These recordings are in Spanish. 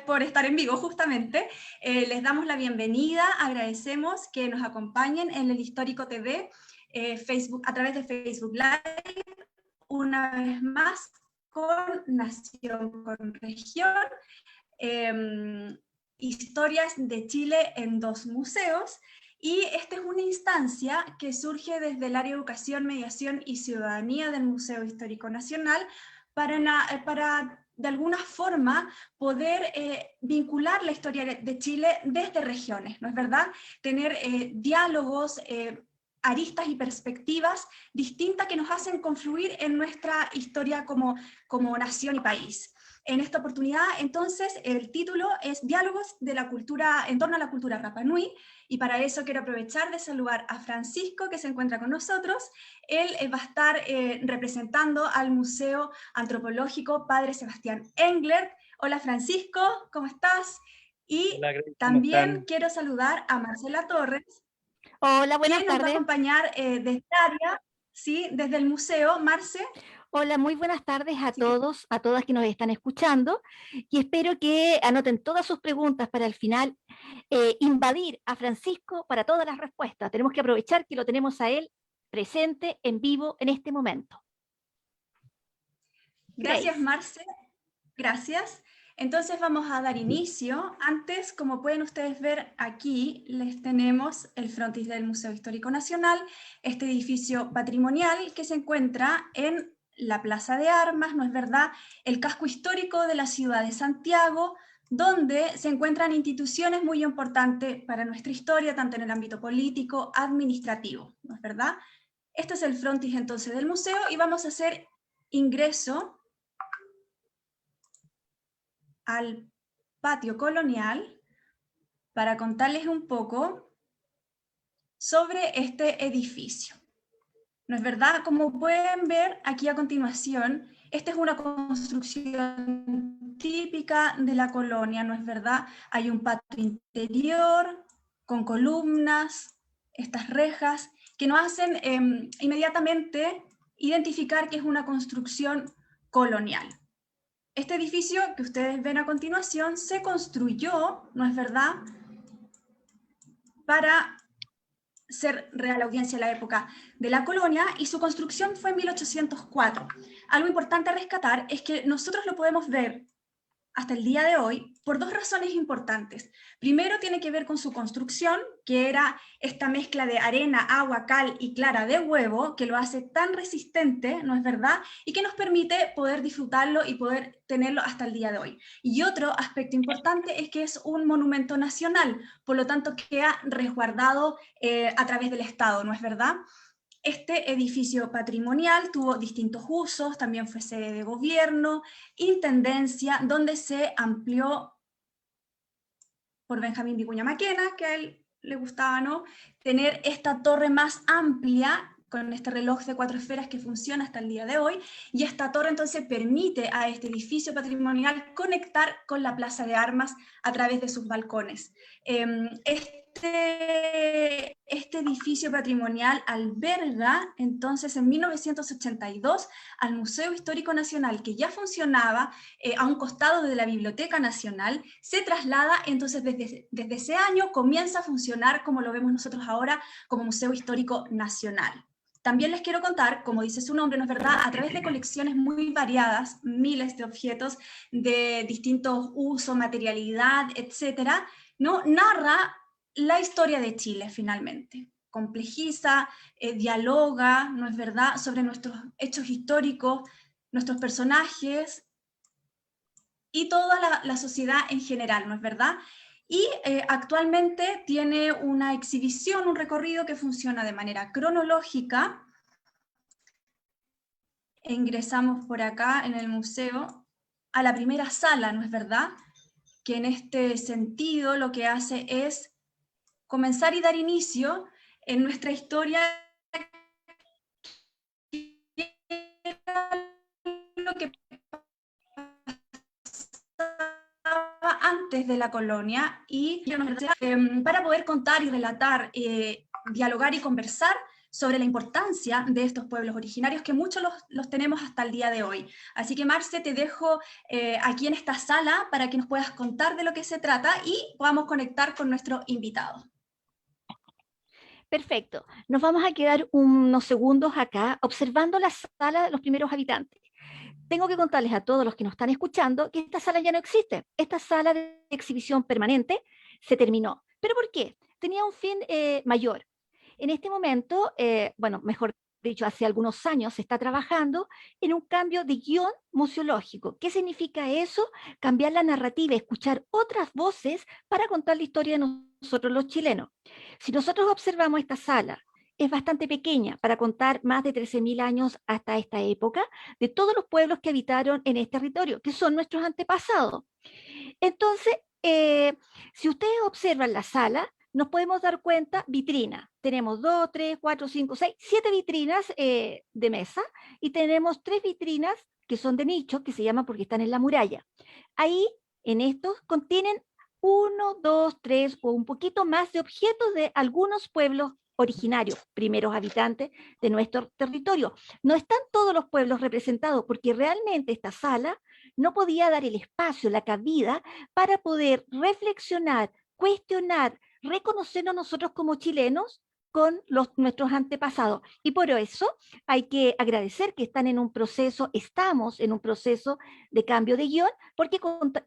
por estar en vivo justamente. Les damos la bienvenida, agradecemos que nos acompañen en el Histórico TV, Facebook, a través de Facebook Live, una vez más con Nación con Región, historias de Chile en 2 museos, y esta es una instancia que surge desde el área de Educación, Mediación y Ciudadanía del Museo Histórico Nacional para de alguna forma poder vincular la historia de Chile desde regiones, ¿no es verdad? Tener diálogos, aristas y perspectivas distintas que nos hacen confluir en nuestra historia como nación y país. En esta oportunidad, entonces, el título es Diálogos de la cultura, en torno a la cultura Rapa Nui, y para eso quiero aprovechar de saludar a Francisco, que se encuentra con nosotros. Él va a estar representando al Museo Antropológico Padre Sebastián Engler. Hola Francisco, ¿cómo estás? Y Hola, Grace, ¿cómo también están? quiero saludar a Marcela Torres, Hola, buenas que nos va a tardes. acompañar desde el área, ¿sí? Desde el museo. Marce. Hola, muy buenas tardes a Así que todos, a todas que nos están escuchando, y espero que anoten todas sus preguntas para al final invadir a Francisco para todas las respuestas. Tenemos que aprovechar que lo tenemos a él presente, en vivo, en este momento. gracias, Grace. Marce. Gracias. Entonces vamos a dar inicio. Antes, como pueden ustedes ver aquí, les tenemos el frontis del Museo Histórico Nacional, este edificio patrimonial que se encuentra en la Plaza de Armas, ¿no es verdad? El casco histórico de la ciudad de Santiago, donde se encuentran instituciones muy importantes para nuestra historia, tanto en el ámbito político, administrativo, ¿no es verdad? Este es el frontis entonces del museo y vamos a hacer ingreso al patio colonial para contarles un poco sobre este edificio. ¿No es verdad? Como pueden ver aquí a continuación, esta es una construcción típica de la colonia, ¿no es verdad? Hay un patio interior con columnas, estas rejas, que nos hacen inmediatamente identificar que es una construcción colonial. Este edificio que ustedes ven a continuación se construyó, ¿no es verdad?, para ser Real Audiencia en la época de la colonia, y su construcción fue en 1804. Algo importante a rescatar es que nosotros lo podemos ver hasta el día de hoy por 2 razones importantes. Primero tiene que ver con su construcción, que era esta mezcla de arena, agua, cal y clara de huevo, que lo hace tan resistente, ¿no es verdad? Y que nos permite poder disfrutarlo y poder tenerlo hasta el día de hoy. Y otro aspecto importante es que es un monumento nacional, por lo tanto queda resguardado a través del Estado, ¿no es verdad? Este edificio patrimonial tuvo distintos usos, también fue sede de gobierno, intendencia, donde se amplió por Benjamín Vicuña Maquena, que a él le gustaba, ¿no?, tener esta torre más amplia, con este reloj de 4 esferas que funciona hasta el día de hoy, y esta torre entonces permite a este edificio patrimonial conectar con la Plaza de Armas a través de sus balcones. Este edificio patrimonial alberga entonces en 1982 al Museo Histórico Nacional, que ya funcionaba a un costado de la Biblioteca Nacional. Se traslada entonces desde ese año, comienza a funcionar como lo vemos nosotros ahora como Museo Histórico Nacional. También les quiero contar, como dice su nombre, ¿no es verdad?, a través de colecciones muy variadas, miles de objetos de distintos usos, materialidad, etcétera, ¿no?, narra la historia de Chile finalmente. Complejiza, dialoga, ¿no es verdad?, sobre nuestros hechos históricos, nuestros personajes y toda la sociedad en general, ¿no es verdad? Y actualmente tiene una exhibición, un recorrido que funciona de manera cronológica. Ingresamos por acá en el museo a la primera sala, ¿no es verdad?, que en este sentido lo que hace es comenzar y dar inicio en nuestra historia, lo que antes de la colonia, y para poder contar y relatar, dialogar y conversar sobre la importancia de estos pueblos originarios, que muchos los tenemos hasta el día de hoy. Así que Marce, te dejo aquí en esta sala para que nos puedas contar de lo que se trata y podamos conectar con nuestro invitado. Perfecto. Nos vamos a quedar unos segundos acá observando la sala de los primeros habitantes. Tengo que contarles a todos los que nos están escuchando que esta sala ya no existe. Esta sala de exhibición permanente se terminó. ¿Pero por qué? Tenía un fin mayor. En este momento, bueno, mejor dicho, hace algunos años se está trabajando en un cambio de guión museológico. ¿Qué significa eso? Cambiar la narrativa, escuchar otras voces para contar la historia de nosotros los chilenos. Si nosotros observamos esta sala, es bastante pequeña para contar más de 13.000 años hasta esta época de todos los pueblos que habitaron en este territorio, que son nuestros antepasados. Entonces, si ustedes observan la sala, nos podemos dar cuenta, vitrina. Tenemos 2, 3, 4, 5, 6, 7 vitrinas de mesa y tenemos 3 vitrinas que son de nicho, que se llaman porque están en la muralla. Ahí, en estos, contienen 1, 2, 3 o un poquito más de objetos de algunos pueblos originarios, primeros habitantes de nuestro territorio. No están todos los pueblos representados porque realmente esta sala no podía dar el espacio, la cabida para poder reflexionar, cuestionar, reconocernos nosotros como chilenos con nuestros antepasados. Y por eso hay que agradecer que están en un proceso, estamos en un proceso de cambio de guión, porque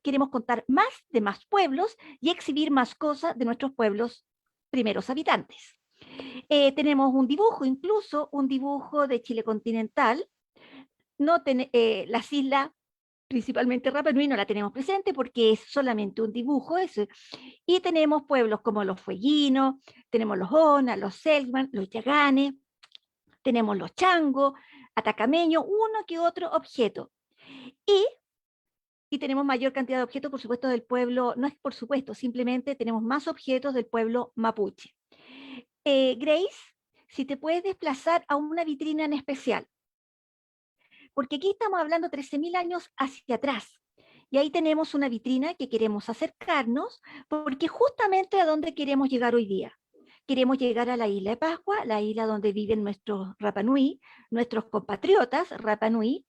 queremos contar más de más pueblos y exhibir más cosas de nuestros pueblos primeros habitantes. Tenemos un dibujo, incluso un dibujo de Chile continental, no las islas, principalmente Rapa Nui, no la tenemos presente porque es solamente un dibujo eso. Y tenemos pueblos como los Fueguinos, tenemos los Ona, los Selkman, los Yaganes, tenemos los Changos, Atacameños, uno que otro objeto. Y tenemos mayor cantidad de objetos, por supuesto, del pueblo, no es por supuesto, simplemente tenemos más objetos del pueblo mapuche. Grace, si te puedes desplazar a una vitrina en especial, porque aquí estamos hablando 13.000 años hacia atrás. Y ahí tenemos una vitrina que queremos acercarnos, porque justamente a dónde queremos llegar hoy día. Queremos llegar a la isla de Pascua, la isla donde viven nuestros Rapa Nui, nuestros compatriotas Rapa Nui,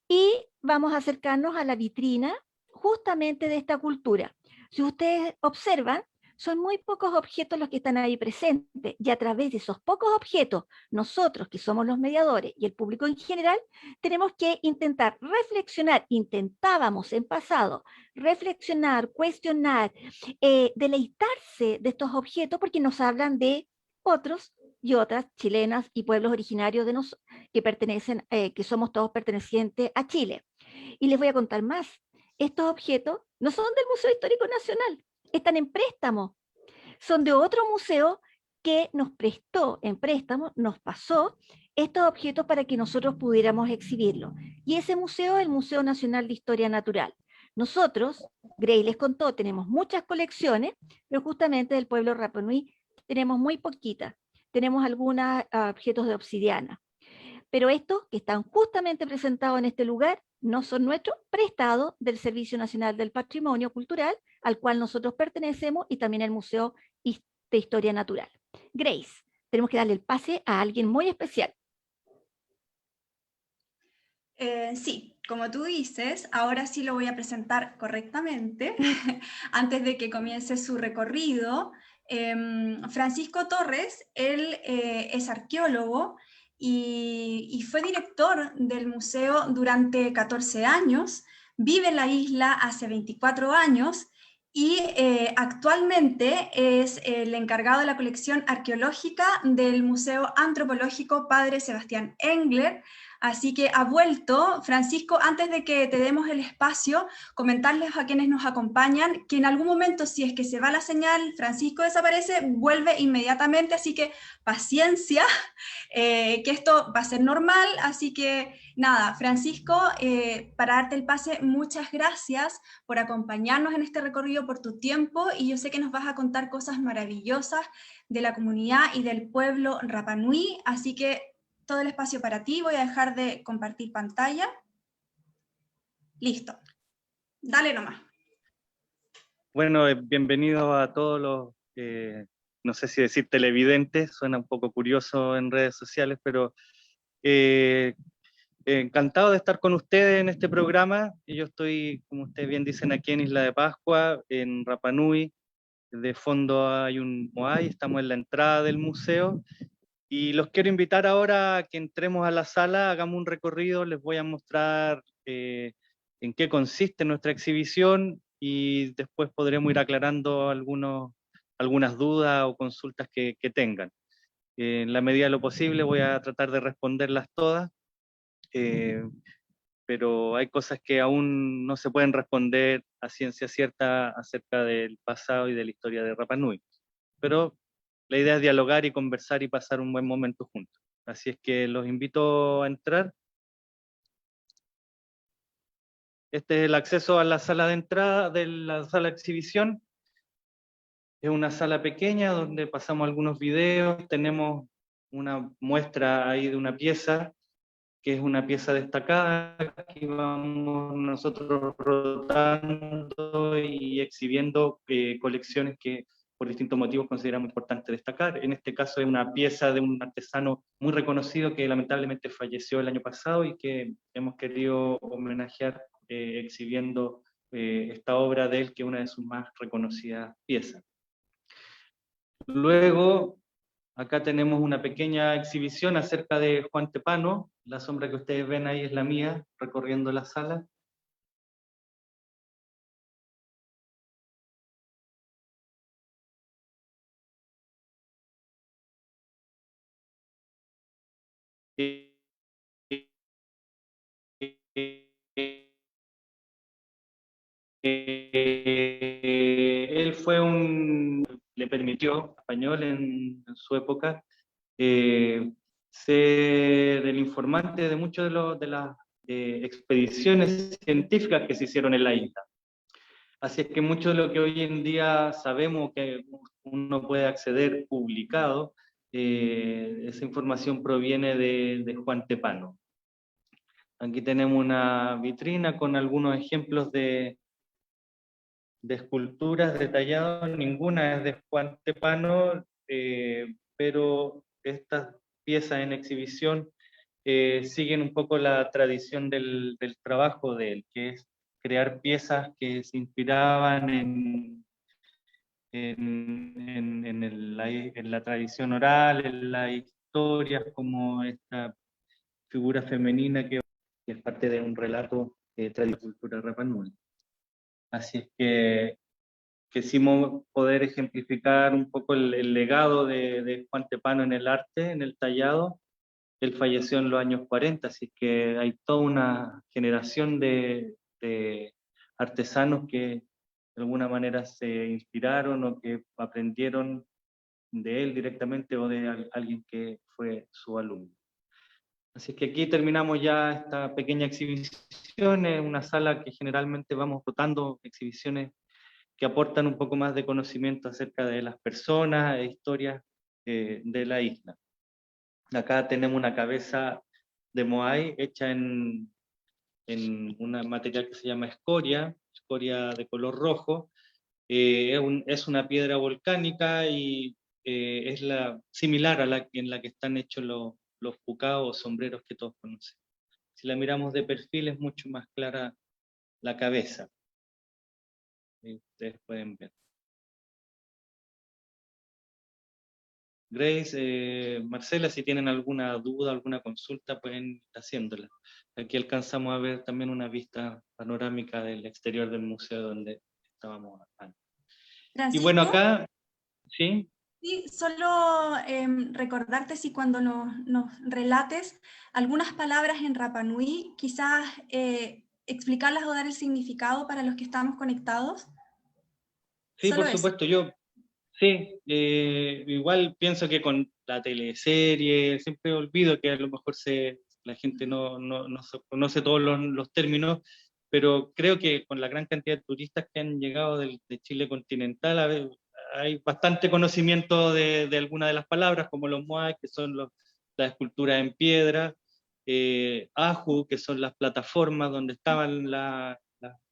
y vamos a acercarnos a la vitrina justamente de esta cultura. Si ustedes observan, son muy pocos objetos los que están ahí presentes, y a través de esos pocos objetos, nosotros que somos los mediadores y el público en general, tenemos que intentar reflexionar, intentábamos en pasado, reflexionar, cuestionar, deleitarse de estos objetos porque nos hablan de otros y otras chilenas y pueblos originarios de que pertenecen, que somos todos pertenecientes a Chile. Y les voy a contar más. Estos objetos no son del Museo Histórico Nacional, están en préstamo. Son de otro museo que nos prestó en préstamo, nos pasó estos objetos para que nosotros pudiéramos exhibirlos. Y ese museo es el Museo Nacional de Historia Natural. Nosotros, Grey les contó, tenemos muchas colecciones, pero justamente del pueblo Rapa Nui tenemos muy poquitas. Tenemos algunos objetos de obsidiana. Pero estos que están justamente presentados en este lugar no son nuestros, prestados del Servicio Nacional del Patrimonio Cultural, al cual nosotros pertenecemos, y también el Museo de Historia Natural. Grace, tenemos que darle el pase a alguien muy especial. Sí, como tú dices, ahora sí lo voy a presentar correctamente, antes de que comience su recorrido. Francisco Torres, él es arqueólogo y fue director del museo durante 14 años, vive en la isla hace 24 años y actualmente es el encargado de la colección arqueológica del Museo Antropológico Padre Sebastián Engler. Así que ha vuelto. Francisco, antes de que te demos el espacio, comentarles a quienes nos acompañan que en algún momento, si es que se va la señal, Francisco desaparece, vuelve inmediatamente, así que paciencia, que esto va a ser normal. Así que nada, Francisco, para darte el pase, muchas gracias por acompañarnos en este recorrido, por tu tiempo, y yo sé que nos vas a contar cosas maravillosas de la comunidad y del pueblo Rapa Nui, así que todo el espacio para ti. Voy a dejar de compartir pantalla. Listo. Dale nomás. Bueno, bienvenido a todos no sé si decir televidentes, suena un poco curioso en redes sociales, pero encantado de estar con ustedes en este programa. Yo estoy, como ustedes bien dicen, aquí en Isla de Pascua, en Rapa Nui. De fondo hay un Moai, estamos en la entrada del museo. Y los quiero invitar ahora a que entremos a la sala, hagamos un recorrido, les voy a mostrar en qué consiste nuestra exhibición y después podremos ir aclarando algunas dudas o consultas que tengan. En la medida de lo posible voy a tratar de responderlas todas, eh, pero hay cosas que aún no se pueden responder a ciencia cierta acerca del pasado y de la historia de Rapa Nui. Pero la idea es dialogar y conversar y pasar un buen momento juntos. Así es que los invito a entrar. Este es el acceso a la sala de entrada de la sala de exhibición. Es una sala pequeña donde pasamos algunos videos. Tenemos una muestra ahí de una pieza, que es una pieza destacada, que vamos nosotros rotando y exhibiendo colecciones que por distintos motivos consideramos importante destacar. En este caso es una pieza de un artesano muy reconocido que lamentablemente falleció el año pasado y que hemos querido homenajear exhibiendo esta obra de él, que es una de sus más reconocidas piezas. Luego, acá tenemos una pequeña exhibición acerca de Juan Tepano. La sombra que ustedes ven ahí es la mía, recorriendo la sala. Él fue le permitió, español en su época, ser el informante de muchas de las expediciones científicas que se hicieron en la isla. Así es que mucho de lo que hoy en día sabemos que uno puede acceder publicado, esa información proviene de Juan Tepano. Aquí tenemos una vitrina con algunos ejemplos de esculturas detalladas, ninguna es de Juan Tepano, pero estas piezas en exhibición siguen un poco la tradición del trabajo de él, que es crear piezas que se inspiraban en la tradición oral, en las historias, como esta figura femenina que es parte de un relato tradicional de la cultura Rapa Nui. Así es que quisimos poder ejemplificar un poco el legado de Juan Tepano en el arte, en el tallado. Él falleció en los años 40, así que hay toda una generación de artesanos que de alguna manera se inspiraron o que aprendieron de él directamente o de alguien que fue su alumno. Así que aquí terminamos ya esta pequeña exhibición, en una sala que generalmente vamos rotando exhibiciones que aportan un poco más de conocimiento acerca de las personas e historias de la isla. Acá tenemos una cabeza de Moai hecha en un material que se llama escoria de color rojo. Es una piedra volcánica y es similar a en la que están hechos los pucaos o sombreros que todos conocen. Si la miramos de perfil es mucho más clara la cabeza. Ustedes pueden ver. Grace, Marcela, si tienen alguna duda, alguna consulta, pueden ir haciéndola. Aquí alcanzamos a ver también una vista panorámica del exterior del museo donde estábamos antes. Francisco, y bueno, acá, ¿sí? Sí, solo recordarte si cuando nos relates algunas palabras en Rapa Nui, quizás explicarlas o dar el significado para los que estamos conectados. Sí, Solo por eso. supuesto, sí, igual pienso que con la teleserie siempre olvido que a lo mejor la gente no conoce todos los términos, pero creo que con la gran cantidad de turistas que han llegado de Chile continental, hay bastante conocimiento de algunas de las palabras, como los moai, que son las esculturas en piedra, aju, que son las plataformas donde estaban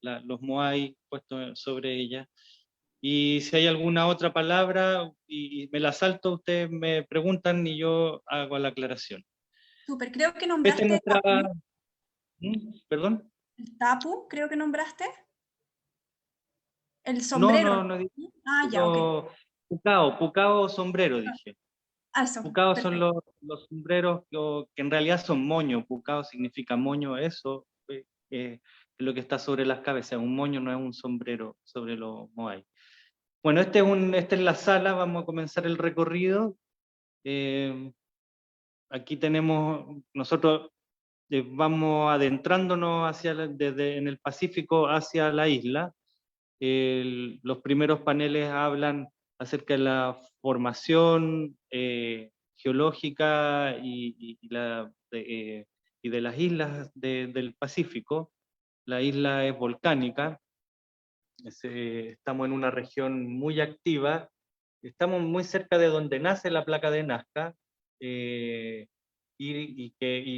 los moai puestos sobre ellas, Y si hay alguna otra palabra y me la salto, ustedes me preguntan y yo hago la aclaración. Súper, creo que Esta es nombraste nuestra... tapu. ¿Perdón? El tapu, creo que nombraste. El No, sombrero. no, no dije. Ah, ya, ok. Pucao o sombrero, dije. Ah, eso, Pucao son perfecto. los sombreros que en realidad son moño. Pucao significa moño, eso es lo que está sobre las cabezas. Un moño no es un sombrero sobre los moai. Bueno, esta es la sala, vamos a comenzar el recorrido. Aquí nosotros vamos adentrándonos en el Pacífico hacia la isla. Los primeros paneles hablan acerca de la formación geológica y de las islas del Pacífico. La isla es volcánica, estamos en una región muy activa, estamos muy cerca de donde nace la placa de Nazca, y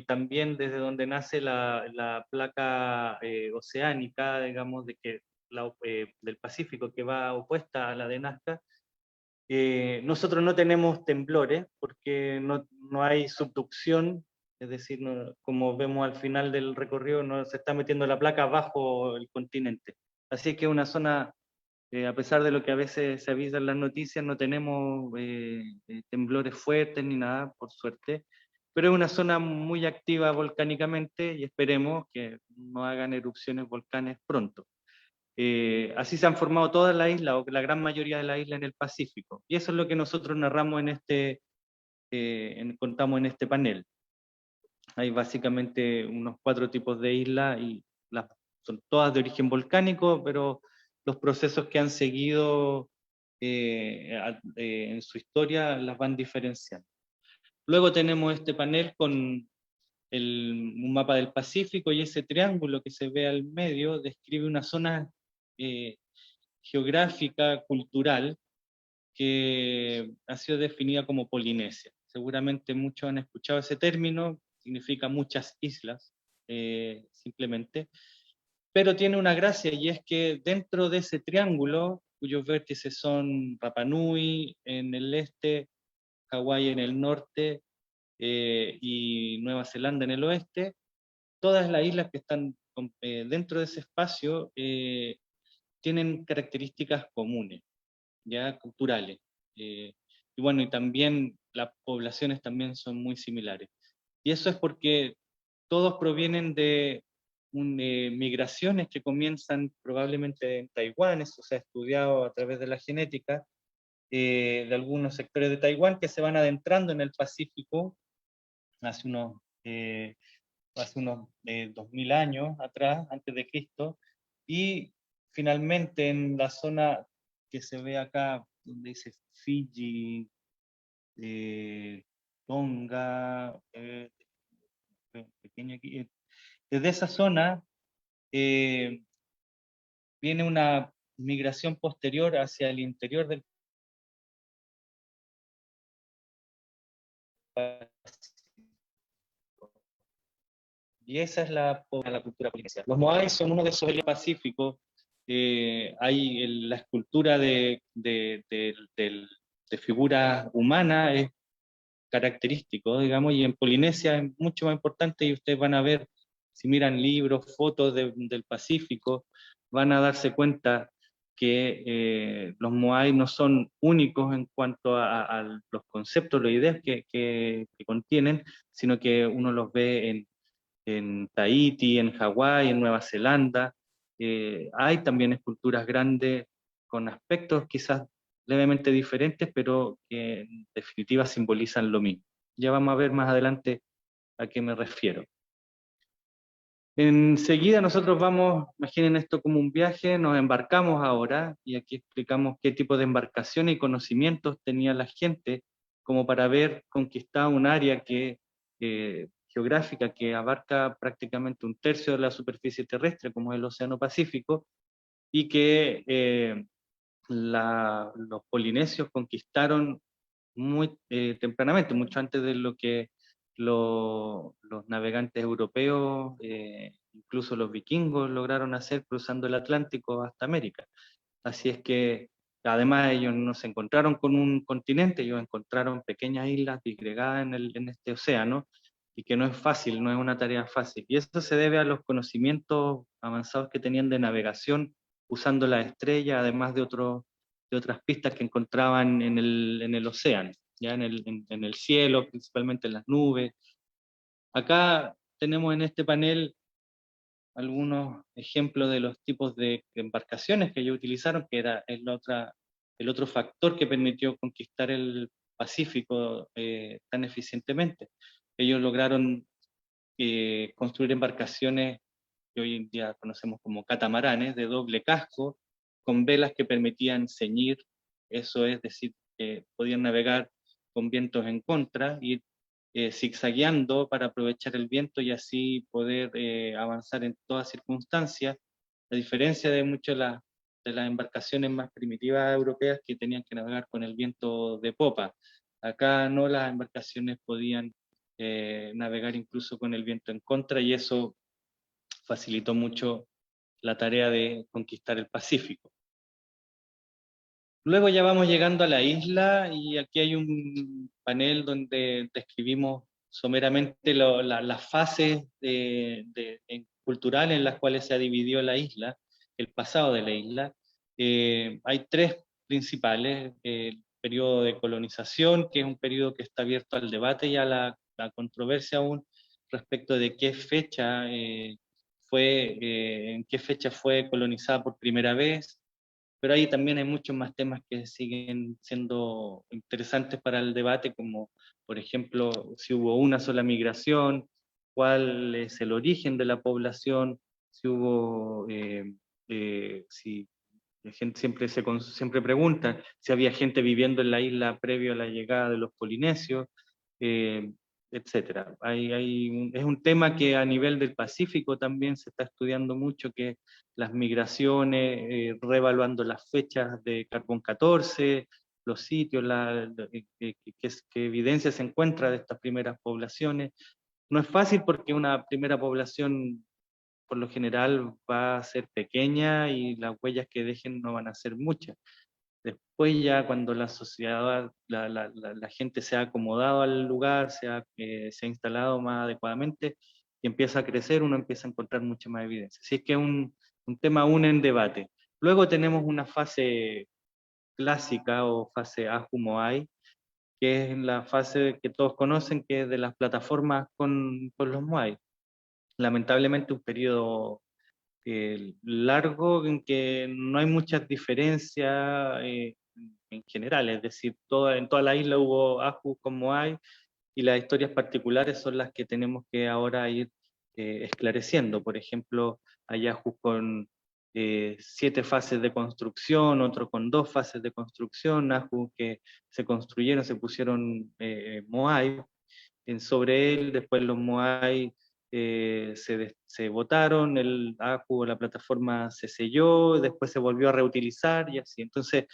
también desde donde nace la placa oceánica, digamos, del Pacífico, que va opuesta a la de Nazca. Nosotros no tenemos temblores porque no hay subducción, es decir, como vemos al final del recorrido, no se está metiendo la placa bajo el continente. Así que es una zona, a pesar de lo que a veces se avisa en las noticias, no tenemos temblores fuertes ni nada, por suerte, pero es una zona muy activa volcánicamente y esperemos que no hagan erupciones volcanes pronto. Así se han formado todas las islas, o la gran mayoría de las islas en el Pacífico, y eso es lo que nosotros narramos contamos en este panel. Hay básicamente unos 4 tipos de islas, y son todas de origen volcánico, pero los procesos que han seguido en su historia las van diferenciando. Luego tenemos este panel con un mapa del Pacífico, y ese triángulo que se ve al medio describe una zona geográfica, cultural, que ha sido definida como Polinesia. Seguramente muchos han escuchado ese término, significa muchas islas, simplemente, pero tiene una gracia, y es que dentro de ese triángulo, cuyos vértices son Rapa Nui en el este, Hawái en el norte, y Nueva Zelanda en el oeste, todas las islas que están dentro de ese espacio tienen características comunes, ya culturales. Y bueno, y también las poblaciones también son muy similares. Y eso es porque todos provienen de migraciones que comienzan probablemente en Taiwán. Eso se ha estudiado a través de la genética, de algunos sectores de Taiwán que se van adentrando en el Pacífico hace unos 2000 años atrás, antes de Cristo, y finalmente en la zona que se ve acá, donde dice Fiji, Tonga, pequeño aquí, desde esa zona eh, viene una migración posterior hacia el interior del Pacífico. Y esa es la cultura polinesia. Los moais son uno de esos pacíficos. Hay la escultura de figuras humanas, es característico, digamos, y en Polinesia es mucho más importante, y ustedes van a ver, si miran libros, fotos del Pacífico, van a darse cuenta que los moai no son únicos en cuanto a los conceptos, las ideas que contienen, sino que uno los ve en Tahití, en Hawái, en Nueva Zelanda. Hay también esculturas grandes con aspectos quizás levemente diferentes, pero que en definitiva simbolizan lo mismo. Ya vamos a ver más adelante a qué me refiero. Enseguida nosotros imaginen esto como un viaje, nos embarcamos ahora, y aquí explicamos qué tipo de embarcación y conocimientos tenía la gente como para haber conquistado un área geográfica que abarca prácticamente 1/3 de la superficie terrestre, como es el Océano Pacífico, y que los polinesios conquistaron muy tempranamente, mucho antes de lo que los navegantes europeos, incluso los vikingos, lograron hacer cruzando el Atlántico hasta América. Así es que Además, ellos no se encontraron con un continente, ellos encontraron pequeñas islas disgregadas en este océano, y que no es fácil, no es una tarea fácil. Y eso se debe a los conocimientos avanzados que tenían de navegación usando la estrella, además de otras pistas que encontraban en el océano, ya en el cielo, principalmente en las nubes. Acá tenemos en este panel algunos ejemplos de los tipos de embarcaciones que ellos utilizaron, que era el otro factor que permitió conquistar el Pacífico tan eficientemente. Ellos lograron construir embarcaciones que hoy en día conocemos como catamaranes, de doble casco, con velas que permitían ceñir, eso es decir, que podían navegar con vientos en contra, ir zigzagueando para aprovechar el viento y así poder avanzar en todas circunstancias, a diferencia de muchas de las embarcaciones más primitivas europeas que tenían que navegar con el viento de popa. Acá no, las embarcaciones podían navegar incluso con el viento en contra, y eso facilitó mucho la tarea de conquistar el Pacífico. Luego ya vamos llegando a la isla, y aquí hay un panel donde describimos someramente las fases culturales en las cuales se dividió la isla, el pasado de la isla. Hay tres principales: el periodo de colonización, que es un periodo que está abierto al debate y a la controversia aún respecto de qué fecha en qué fecha fue colonizada por primera vez, pero ahí también hay muchos más temas que siguen siendo interesantes para el debate, como por ejemplo si hubo una sola migración, cuál es el origen de la población, si hubo, si la gente siempre pregunta si había gente viviendo en la isla previo a la llegada de los polinesios, eh, etcétera. Es un tema que a nivel del Pacífico también se está estudiando mucho, que las migraciones, reevaluando las fechas de Carbón 14, los sitios, qué evidencia se encuentra de estas primeras poblaciones. No es fácil porque una primera población por lo general va a ser pequeña y las huellas que dejen no van a ser muchas. Después ya cuando la sociedad, la gente se ha acomodado al lugar, se ha instalado más adecuadamente y empieza a crecer, uno empieza a encontrar mucha más evidencia. Así es que es un tema aún en debate. Luego tenemos una fase clásica o fase Ahu-Moai, que es la fase que todos conocen, que es de las plataformas con los Moai. Lamentablemente un periodo largo en que no hay muchas diferencias en general, es decir, en toda la isla hubo Ahu como hay, y las historias particulares son las que tenemos que ahora ir esclareciendo. Por ejemplo, hay Ahu con 7 fases de construcción, otro con 2 fases de construcción, Ahu que se construyeron, se pusieron Moai sobre él, después los Moai se votaron, el ACU, la plataforma se selló, después se volvió a reutilizar y así. Entonces,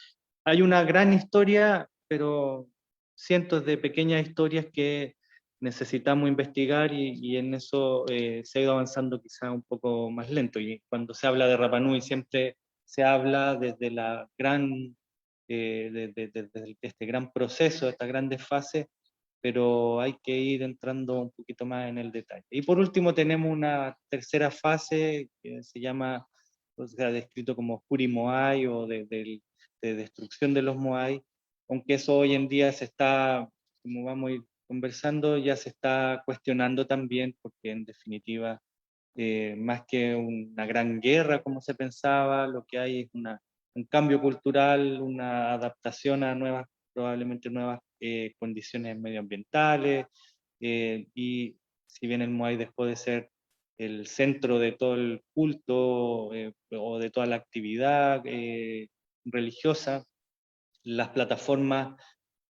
hay una gran historia, pero cientos de pequeñas historias que necesitamos investigar, y en eso se ha ido avanzando quizá un poco más lento. Y cuando se habla de Rapa Nui siempre se habla desde la gran, desde este gran proceso, esta grandes fases, pero hay que ir entrando un poquito más en el detalle. Y por último tenemos una tercera fase que se llama, o sea, descrito como Huri Moai, o de destrucción de los Moai, aunque eso hoy en día se está, como vamos a ir conversando, ya se está cuestionando también, porque en definitiva, más que una gran guerra como se pensaba, lo que hay es un cambio cultural, una adaptación a probablemente nuevas condiciones medioambientales, y si bien el Moai dejó de ser el centro de todo el culto o de toda la actividad religiosa, las plataformas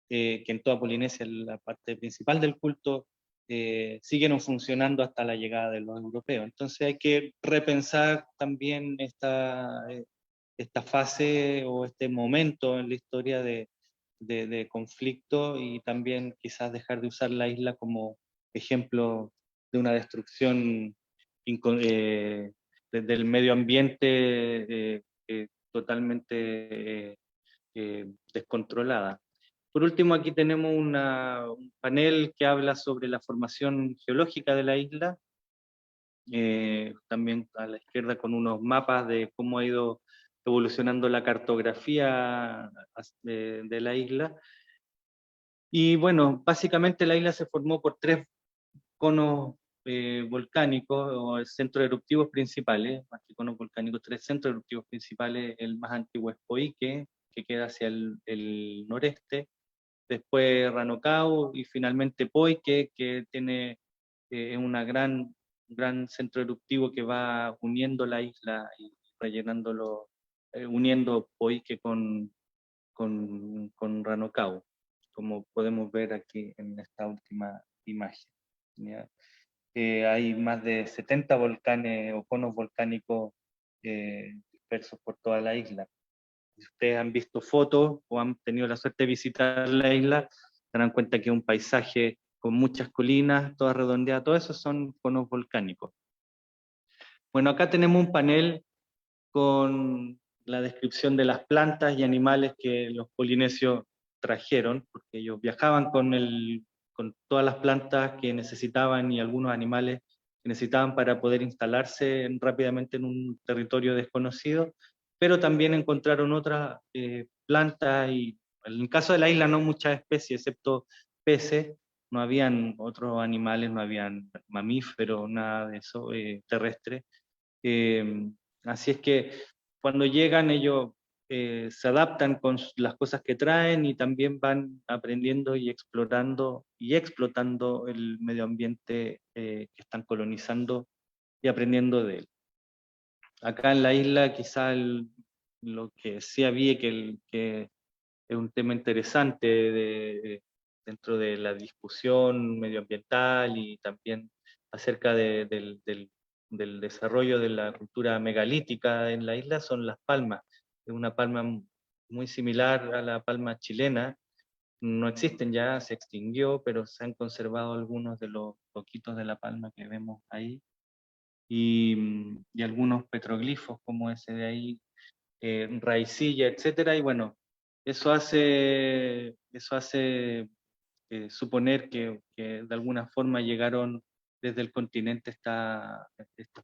que en toda Polinesia es la parte principal del culto, siguieron funcionando hasta la llegada de los europeos. Entonces hay que repensar también esta fase o este momento en la historia de conflicto, y también quizás dejar de usar la isla como ejemplo de una destrucción del medio ambiente totalmente descontrolada. Por último, aquí tenemos un panel que habla sobre la formación geológica de la isla, también a la izquierda con unos mapas de cómo ha ido evolucionando la cartografía de la isla. Y bueno, básicamente la isla se formó por 3 conos volcánicos o centros eruptivos principales, más que conos volcánicos, 3 centros eruptivos principales. El más antiguo es Poique, que queda hacia el noreste, después Ranocao y finalmente Poique, que tiene un gran centro eruptivo que va uniendo la isla y rellenándolo, uniendo Poique con Ranocao, como podemos ver aquí en esta última imagen. ¿Ya? Hay más de 70 volcanes o conos volcánicos dispersos por toda la isla. Si ustedes han visto fotos o han tenido la suerte de visitar la isla, se darán cuenta que es un paisaje con muchas colinas, todas redondeadas, todo eso son conos volcánicos. Bueno, acá tenemos un panel con la descripción de las plantas y animales que los polinesios trajeron, porque ellos viajaban con todas las plantas que necesitaban y algunos animales que necesitaban para poder instalarse rápidamente en un territorio desconocido, pero también encontraron otras plantas y en el caso de la isla no muchas especies, excepto peces, no habían otros animales, no habían mamíferos, nada de eso terrestre. Así es que cuando llegan ellos se adaptan con las cosas que traen y también van aprendiendo y explorando y explotando el medio ambiente que están colonizando y aprendiendo de él. Acá en la isla quizá lo que sí había que es un tema interesante dentro de la discusión medioambiental y también acerca del desarrollo de la cultura megalítica en la isla son las palmas. Es una palma muy similar a la palma chilena. No existen ya, se extinguió, pero se han conservado algunos de los poquitos de la palma que vemos ahí. Y algunos petroglifos como ese de ahí, raicilla, etcétera. Y bueno, eso hace suponer que de alguna forma llegaron desde el continente estas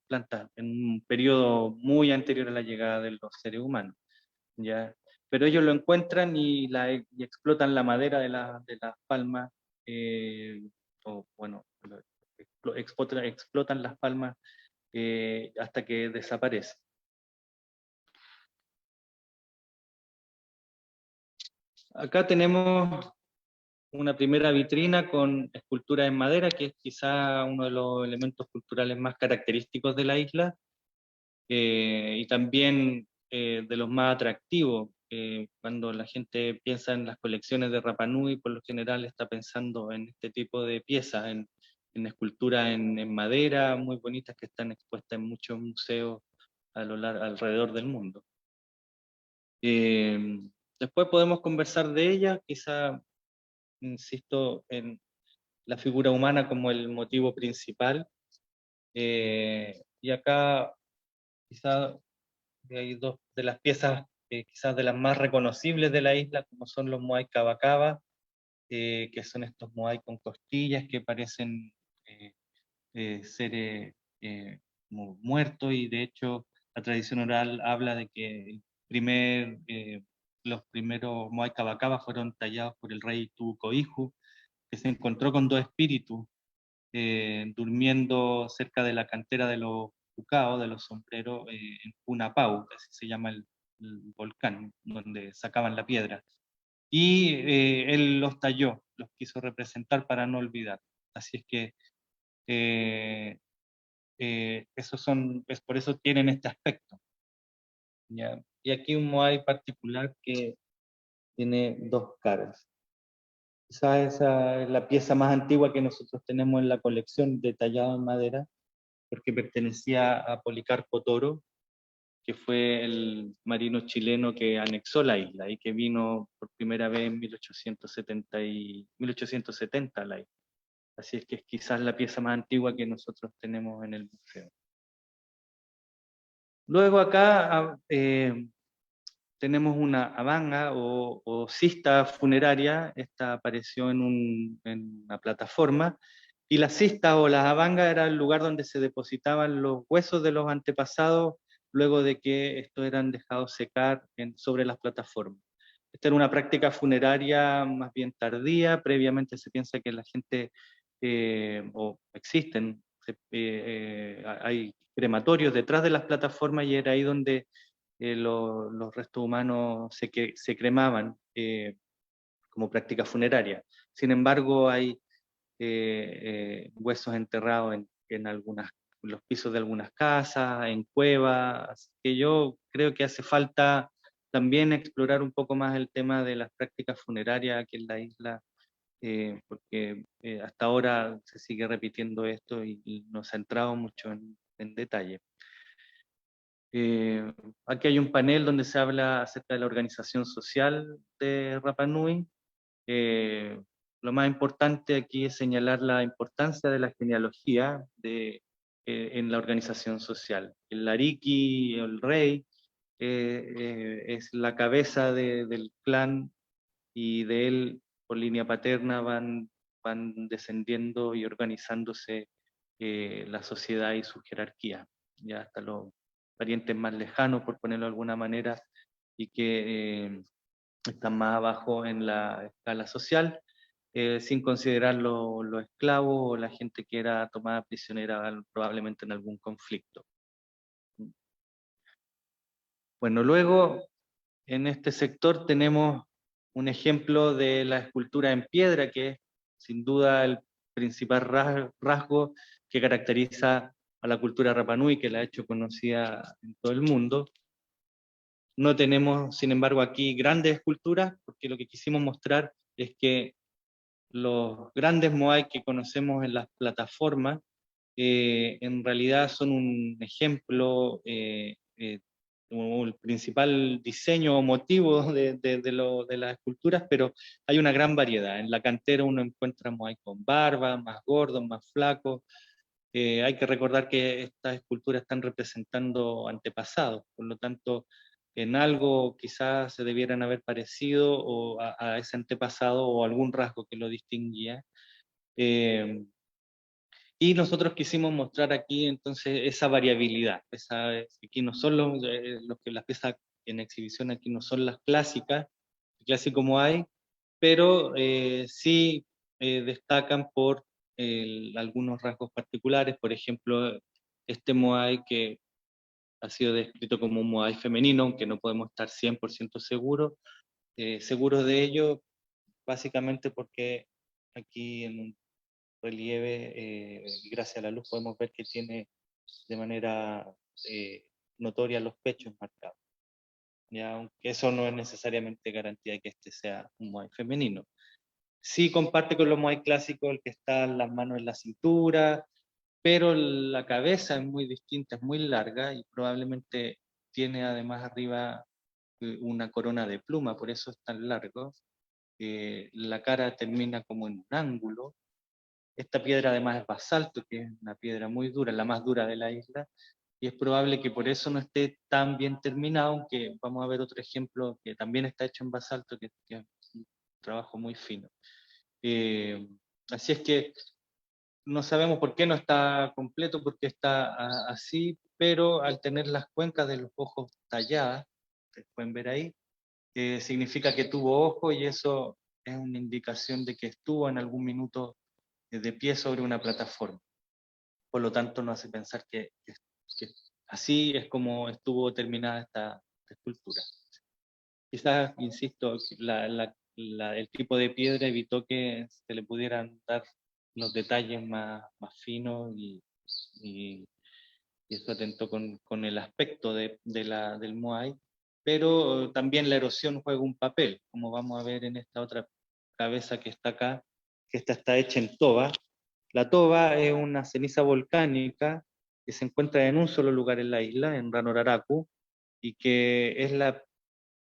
plantas en un periodo muy anterior a la llegada de los seres humanos, ¿ya? Pero ellos lo encuentran y explotan la madera de las palmas, o bueno, explotan las palmas hasta que desaparece. Acá tenemos una primera vitrina con esculturas en madera, que es quizá uno de los elementos culturales más característicos de la isla, y también de los más atractivos. Cuando la gente piensa en las colecciones de Rapa Nui, por lo general está pensando en este tipo de piezas, en esculturas en madera muy bonitas que están expuestas en muchos museos alrededor del mundo. Después podemos conversar de ellas, quizá insisto en la figura humana como el motivo principal. Y acá quizá hay dos de las piezas quizás de las más reconocibles de la isla, como son los Moai Cava Cava, que son estos Moai con costillas que parecen ser como muertos, y de hecho la tradición oral habla de que los primeros Moai Cava Cava fueron tallados por el rey Tucoihu, que se encontró con 2 espíritus durmiendo cerca de la cantera de los Pucao, de los sombreros, en Punapau, que así se llama el volcán, donde sacaban la piedra. Y él los talló, los quiso representar para no olvidar. Así es que es por eso tienen este aspecto, ¿ya? Y aquí un Moai particular que tiene 2 caras. Quizás esa es la pieza más antigua que nosotros tenemos en la colección de tallado en madera, porque pertenecía a Policarpo Toro, que fue el marino chileno que anexó la isla y que vino por primera vez en 1870 a la isla. Así es que es quizás la pieza más antigua que nosotros tenemos en el museo. Luego acá tenemos una abanga o cista funeraria. Esta apareció en una plataforma, y la cista o la abanga era el lugar donde se depositaban los huesos de los antepasados luego de que estos eran dejados secar sobre las plataformas. Esta era una práctica funeraria más bien tardía. Previamente se piensa que la gente, o existen, hay crematorios detrás de las plataformas, y era ahí donde los restos humanos se cremaban como práctica funeraria. Sin embargo, hay huesos enterrados en los pisos de algunas casas, en cuevas, que yo creo que hace falta también explorar un poco más el tema de las prácticas funerarias aquí en la isla, porque hasta ahora se sigue repitiendo esto y no se ha entrado mucho en detalle. Aquí hay un panel donde se habla acerca de la organización social de Rapa Nui. Lo más importante aquí es señalar la importancia de la genealogía en la organización social. El Lariki, el rey, es la cabeza del clan, y de él, por línea paterna, van descendiendo y organizándose la sociedad y su jerarquía, ya hasta los parientes más lejanos, por ponerlo de alguna manera, y que están más abajo en la escala social, sin considerar los esclavos o la gente que era tomada prisionera probablemente en algún conflicto. Bueno, luego en este sector tenemos un ejemplo de la escultura en piedra, que es sin duda el principal rasgo que caracteriza a la cultura Rapa Nui, que la ha hecho conocida en todo el mundo. No tenemos, sin embargo, aquí grandes esculturas, porque lo que quisimos mostrar es que los grandes moai que conocemos en las plataformas en realidad son un ejemplo, como el principal diseño o motivo de las esculturas, pero hay una gran variedad. En la cantera uno encuentra moai con barba, más gordos, más flacos. Hay que recordar que estas esculturas están representando antepasados, por lo tanto, en algo quizás se debieran haber parecido a ese antepasado, o algún rasgo que lo distinguía. Y nosotros quisimos mostrar aquí entonces esa variabilidad. Aquí no son las piezas en exhibición aquí no son las clásicas, clásico Moai, pero sí destacan por algunos rasgos particulares. Por ejemplo, este Moai que ha sido descrito como un Moai femenino, aunque no podemos estar 100% seguros de ello, básicamente porque aquí en un relieve, gracias a la luz podemos ver que tiene de manera notoria los pechos marcados, ¿ya? Aunque eso no es necesariamente garantía de que este sea un Moai femenino. Sí comparte con los Moai clásicos el que están las manos en la cintura, pero la cabeza es muy distinta, es muy larga, y probablemente tiene además arriba una corona de pluma, por eso es tan largo. La cara termina como en un ángulo. Esta piedra además es basalto, que es una piedra muy dura, la más dura de la isla, y es probable que por eso no esté tan bien terminado, aunque vamos a ver otro ejemplo que también está hecho en basalto, que es un trabajo muy fino. Así es que no sabemos por qué no está completo, por qué está así, pero al tener las cuencas de los ojos talladas, ustedes pueden ver ahí, significa que tuvo ojo, y eso es una indicación de que estuvo en algún minuto de pie sobre una plataforma. Por lo tanto, nos hace pensar que así es como estuvo terminada esta escultura. Quizás, insisto, el tipo de piedra evitó que se le pudieran dar los detalles más finos, y eso atentó con el aspecto del Moai, pero también la erosión juega un papel, como vamos a ver en esta otra cabeza que está acá, que esta está hecha en toba. La toba es una ceniza volcánica que se encuentra en un solo lugar en la isla, en Ranoraraku, y que es la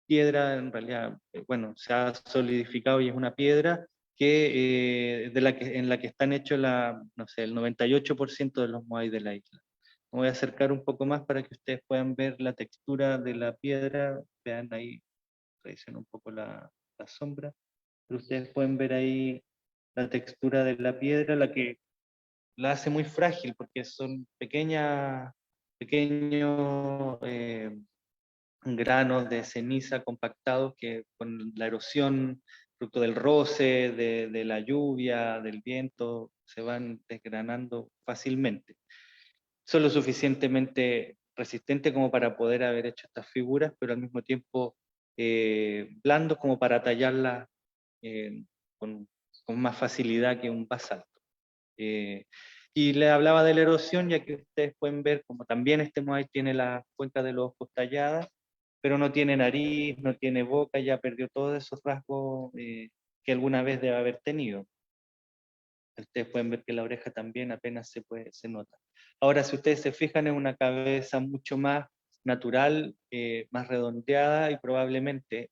piedra, en realidad, bueno, se ha solidificado y es una piedra en la que están hechos no sé, el 98% de los moai de la isla. Me voy a acercar un poco más para que ustedes puedan ver la textura de la piedra. Vean ahí, traiciono un poco la sombra, pero ustedes pueden ver ahí la textura de la piedra, la que la hace muy frágil, porque son pequeños granos de ceniza compactados que con la erosión, fruto del roce, de la lluvia, del viento, se van desgranando fácilmente. Son lo suficientemente resistentes como para poder haber hecho estas figuras, pero al mismo tiempo blandos como para tallarlas eh, con, con más facilidad que un basalto. Y le hablaba de la erosión, ya que ustedes pueden ver como también este Moai tiene la cuenca de los ojos tallada, pero no tiene nariz, no tiene boca, ya perdió todos esos rasgos que alguna vez debe haber tenido. Ustedes pueden ver que la oreja también apenas se nota. Ahora, si ustedes se fijan, es una cabeza mucho más natural, más redondeada y probablemente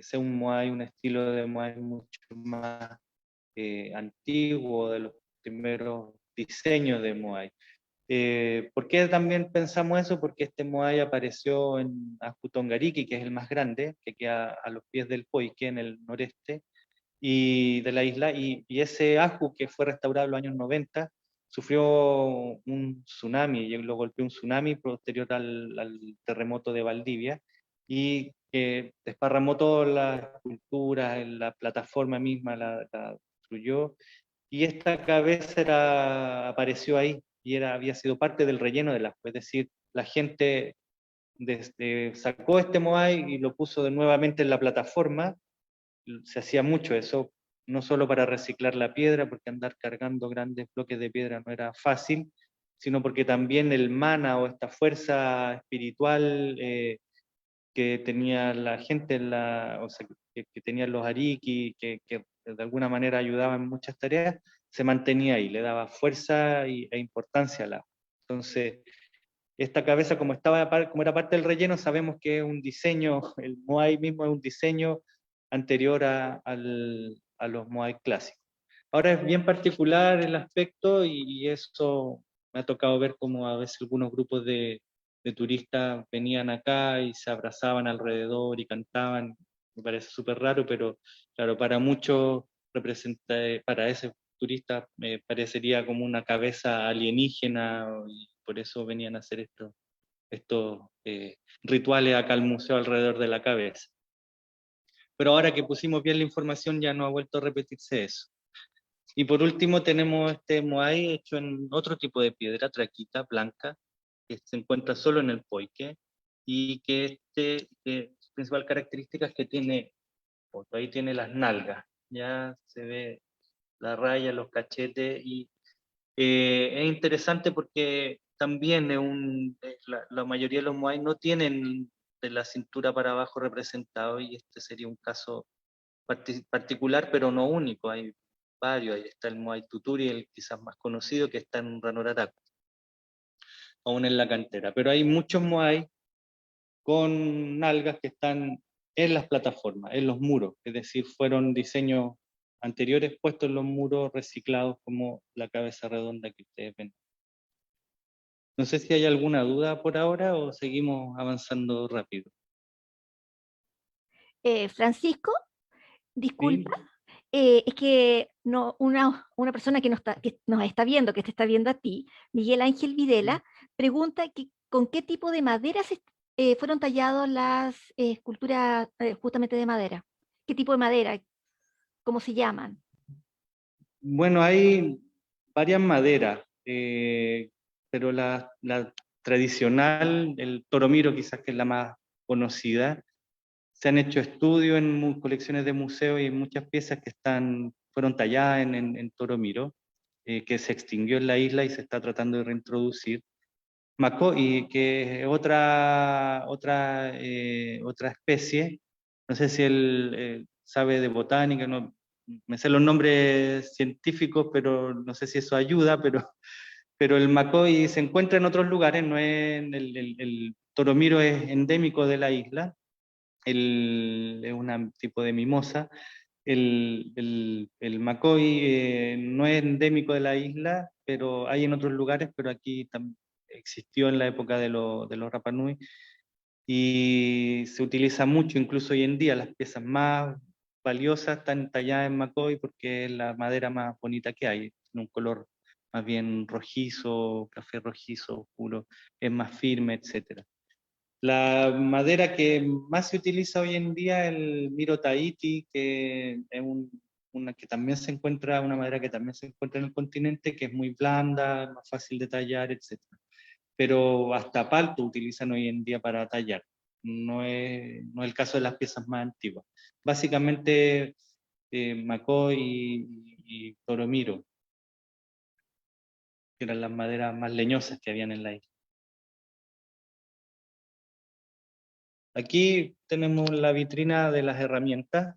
sea un Moai, un estilo de Moai mucho más antiguo, de los primeros diseños de Moai. ¿Por qué también pensamos eso? Porque este Moai apareció en Ajutongariki, que es el más grande, que queda a los pies del Poike, en el noreste y de la isla, y ese Aju, que fue restaurado en los años 90, sufrió un tsunami, y lo golpeó un tsunami posterior al terremoto de Valdivia, y que desparramó todas las esculturas, la plataforma misma la destruyó, y esta cabeza apareció ahí, y había sido parte del relleno del Aju, es decir, la gente sacó este Moai y lo puso nuevamente en la plataforma. Se hacía mucho eso, no solo para reciclar la piedra, porque andar cargando grandes bloques de piedra no era fácil, sino porque también el mana o esta fuerza espiritual que tenía la gente, o sea, que tenían los ariki, que de alguna manera ayudaban en muchas tareas, se mantenía ahí, le daba fuerza e importancia a la. Entonces, esta cabeza, como era parte del relleno, sabemos que es un diseño, el Moai mismo es un diseño anterior a los Moai clásicos. Ahora es bien particular el aspecto y eso me ha tocado ver como a veces algunos grupos de turistas venían acá y se abrazaban alrededor y cantaban. Me parece súper raro, pero claro, para muchos para ese turista me parecería como una cabeza alienígena y por eso venían a hacer estos rituales acá al museo alrededor de la cabeza. Pero ahora que pusimos bien la información ya no ha vuelto a repetirse eso. Y por último tenemos este Moai hecho en otro tipo de piedra, traquita, blanca, que se encuentra solo en el Poike, y que su principal característica es que tiene, ahí tiene las nalgas, ya se ve la raya, los cachetes, y es interesante porque también la mayoría de los Moai no tienen de la cintura para abajo representado, y este sería un caso particular, pero no único. Hay varios, ahí está el Moai Tuturi, el quizás más conocido, que está en Ranoraraco, aún en la cantera. Pero hay muchos Moai con nalgas que están en las plataformas, en los muros, es decir, fueron diseños anteriores puestos en los muros reciclados como la cabeza redonda que ustedes ven. No sé si hay alguna duda por ahora o seguimos avanzando rápido. Francisco, ¿Sí? disculpa, es que no, una persona que nos está viendo, que te está viendo a ti, Miguel Ángel Videla, pregunta con qué tipo de madera fueron talladas las esculturas justamente de madera. ¿Qué tipo de madera? ¿Cómo se llaman? Bueno, hay varias maderas, pero la tradicional, el toromiro quizás que es la más conocida. Se han hecho estudios en colecciones de museos y muchas piezas que fueron talladas en toromiro, que se extinguió en la isla y se está tratando de reintroducir. Y que es otra especie, no sé si él sabe de botánica, no, me sé los nombres científicos, pero no sé si eso ayuda, pero el macoy se encuentra en otros lugares, no es, el toromiro es endémico de la isla, es un tipo de mimosa. El macoy no es endémico de la isla, pero hay en otros lugares, pero aquí existió en la época de los Rapa Nui, y se utiliza mucho, incluso hoy en día. Las piezas más valiosas están talladas en Macoy porque es la madera más bonita que hay, tiene un color más bien rojizo, café rojizo, oscuro, es más firme, etc. La madera que más se utiliza hoy en día es el Miro Tahiti, que es una que también se encuentra, una madera que también se encuentra en el continente, que es muy blanda, más fácil de tallar, etc. Pero hasta palto utilizan hoy en día para tallar. No es el caso de las piezas más antiguas. Básicamente, Macoy y Toromiro, que eran las maderas más leñosas que habían en la isla. Aquí tenemos la vitrina de las herramientas.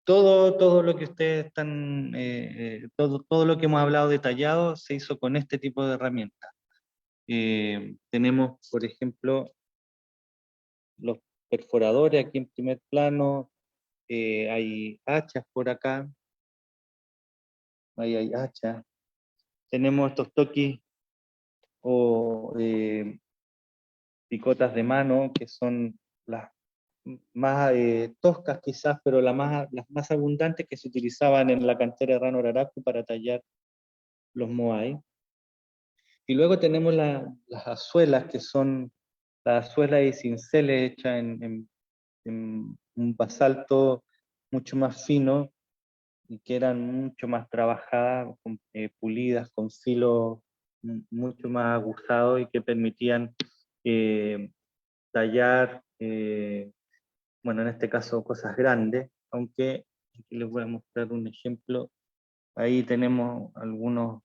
Todo lo que ustedes están, todo lo que hemos hablado detallado se hizo con este tipo de herramientas. Tenemos, por ejemplo, los perforadores aquí en primer plano, hay hachas por acá, ahí hay hachas. Tenemos estos toquis o picotas de mano, que son las más toscas quizás, pero las más abundantes que se utilizaban en la cantera de Rano Raraku para tallar los moai. Y luego tenemos las azuelas, que son las azuelas y cinceles hechas en un basalto mucho más fino, y que eran mucho más trabajadas, pulidas, con filos mucho más aguzados, y que permitían tallar, bueno, en este caso cosas grandes, aunque aquí les voy a mostrar un ejemplo. Ahí tenemos algunos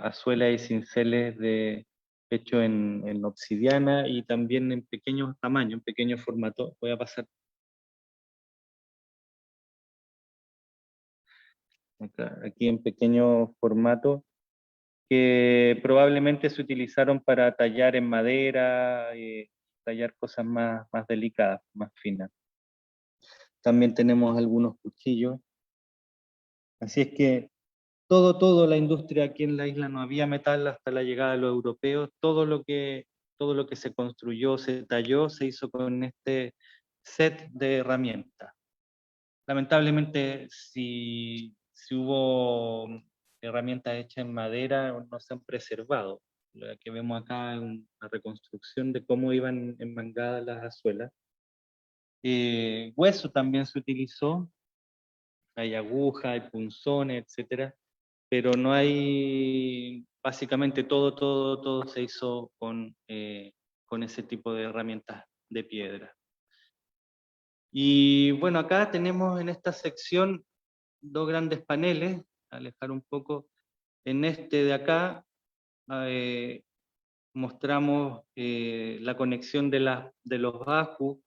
azuelas y cinceles hechos en obsidiana, y también en pequeños tamaños, en pequeño formato. Voy a pasar aquí en pequeño formato, que probablemente se utilizaron para tallar en madera, tallar cosas más delicadas, más finas. También tenemos algunos cuchillos. Así es que todo la industria aquí en la isla, no había metal hasta la llegada de los europeos. Todo lo que se construyó, se talló, se hizo con este set de herramientas. Lamentablemente, si hubo herramientas hechas en madera, no se han preservado. Lo que vemos acá es una reconstrucción de cómo iban enmangadas las azuelas. Hueso también se utilizó, hay agujas, hay punzones, etcétera, pero no hay, básicamente todo se hizo con ese tipo de herramientas de piedra. Y bueno, acá tenemos en esta sección dos grandes paneles, alejar un poco. En este de acá mostramos la conexión de los AJU.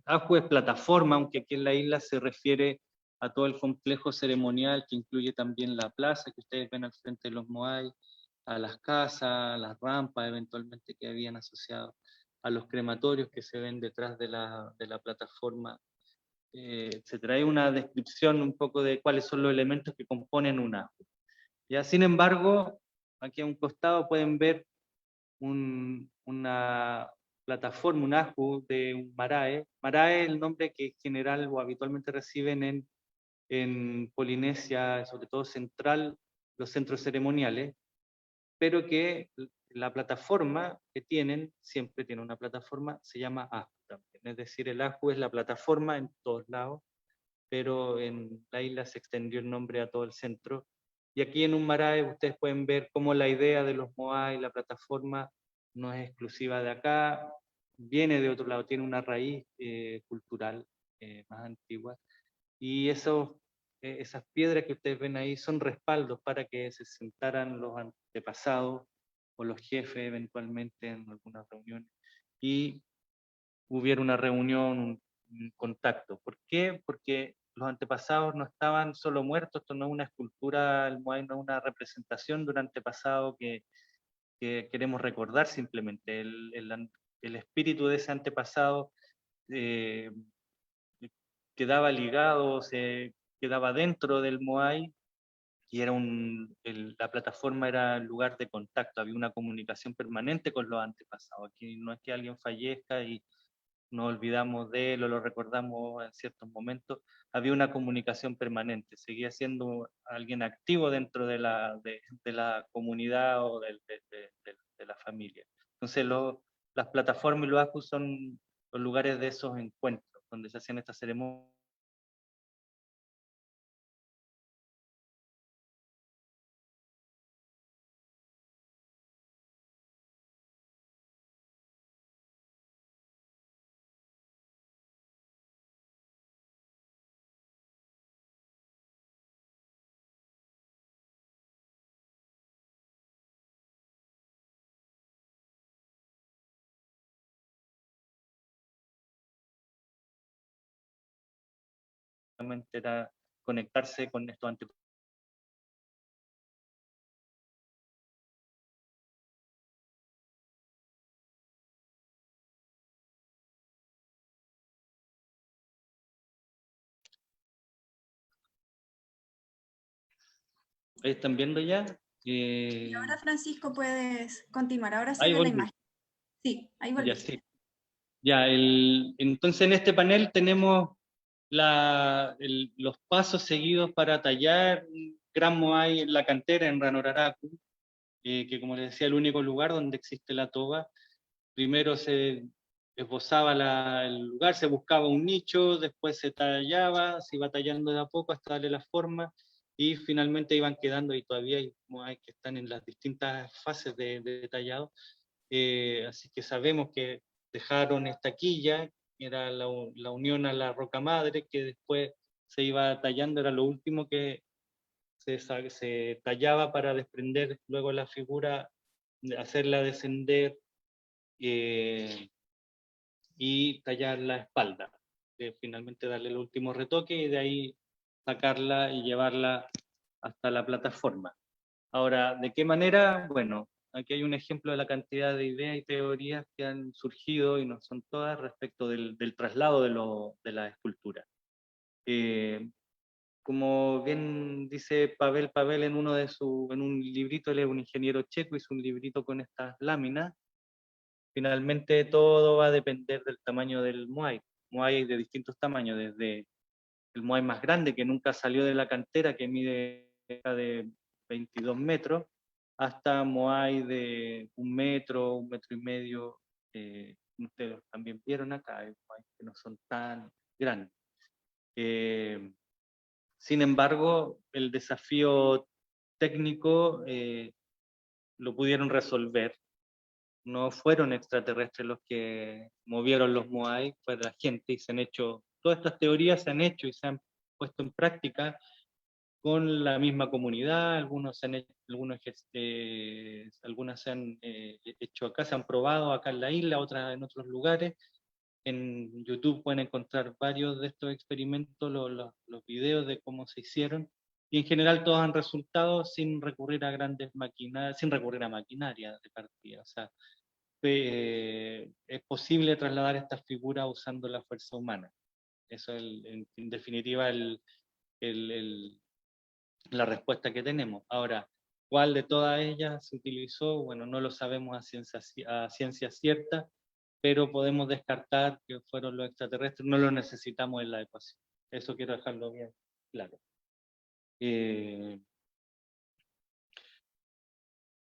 AJU es plataforma, aunque aquí en la isla se refiere a todo el complejo ceremonial, que incluye también la plaza que ustedes ven al frente de los Moai, a las casas, a las rampas eventualmente que habían asociado, a los crematorios que se ven detrás de la plataforma. Se trae una descripción un poco de cuáles son los elementos que componen un AJU. Ya, sin embargo, aquí a un costado pueden ver una plataforma, un AJU de un marae. Marae es el nombre que en general o habitualmente reciben en Polinesia, sobre todo central, los centros ceremoniales, pero que la plataforma que tienen, siempre tiene una plataforma, se llama AJU también. Es decir, el AJU es la plataforma en todos lados, pero en la isla se extendió el nombre a todo el centro. Y aquí en Umarae ustedes pueden ver cómo la idea de los Moai, la plataforma, no es exclusiva de acá, viene de otro lado, tiene una raíz cultural más antigua. Y esas piedras que ustedes ven ahí son respaldos para que se sentaran los antepasados o los jefes eventualmente en algunas reuniones, y hubiera una reunión, un contacto. ¿Por qué? Porque los antepasados no estaban solo muertos. Esto no es una escultura, el Moai no es una representación de un antepasado que queremos recordar simplemente. El espíritu de ese antepasado eh, quedaba ligado, se quedaba dentro del Moai, y era la plataforma era el lugar de contacto, había una comunicación permanente con los antepasados. Aquí no es que alguien fallezca y nos olvidamos de él o lo recordamos en ciertos momentos, había una comunicación permanente, seguía siendo alguien activo dentro de la comunidad o de la familia. Entonces las plataformas y los acus son los lugares de esos encuentros, donde se hacían estas ceremonias. Era conectarse con estos antepasados. ¿Ahí están viendo ya? Y ahora, Francisco, puedes continuar. Ahora se Ahí ve la volví. imagen. Sí, ahí Ya, volviste. sí. Ya, entonces en este panel tenemos los pasos seguidos para tallar un gran moai en la cantera en Ranoraraku, que como les decía, es el único lugar donde existe la toba. Primero se esbozaba el lugar, se buscaba un nicho, después se tallaba, se iba tallando de a poco hasta darle la forma, y finalmente iban quedando, y todavía hay moai que están en las distintas fases de tallado. Así que sabemos que dejaron esta quilla, que era la unión a la roca madre, que después se iba tallando, era lo último que se tallaba para desprender luego la figura, hacerla descender y tallar la espalda, finalmente darle el último retoque y de ahí sacarla y llevarla hasta la plataforma. Ahora, ¿de qué manera? Bueno, aquí hay un ejemplo de la cantidad de ideas y teorías que han surgido, y no son todas, respecto del traslado de la escultura. Como bien dice Pavel en un librito, él es un ingeniero checo, hizo un librito con estas láminas. Finalmente todo va a depender del tamaño del moai. Moai hay de distintos tamaños, desde el moai más grande que nunca salió de la cantera, que mide cerca de 22 metros, hasta moai de 1 metro, 1 metro y medio. Ustedes también vieron acá, hay moai que no son tan grandes. Sin embargo, el desafío técnico lo pudieron resolver. No fueron extraterrestres los que movieron los moai, fue la gente, y se han hecho, todas estas teorías se han hecho y se han puesto en práctica con la misma comunidad. Algunas se han hecho acá, se han probado acá en la isla, otras en otros lugares. En YouTube pueden encontrar varios de estos experimentos, los videos de cómo se hicieron, y en general todos han resultado sin recurrir a grandes máquinas, sin recurrir a maquinaria de partida. O sea, es posible trasladar estas figuras usando la fuerza humana. Eso es, en definitiva, la respuesta que tenemos. Ahora, ¿cuál de todas ellas se utilizó? Bueno, no lo sabemos a ciencia cierta, pero podemos descartar que fueron los extraterrestres, no lo necesitamos en la ecuación. Eso quiero dejarlo bien claro.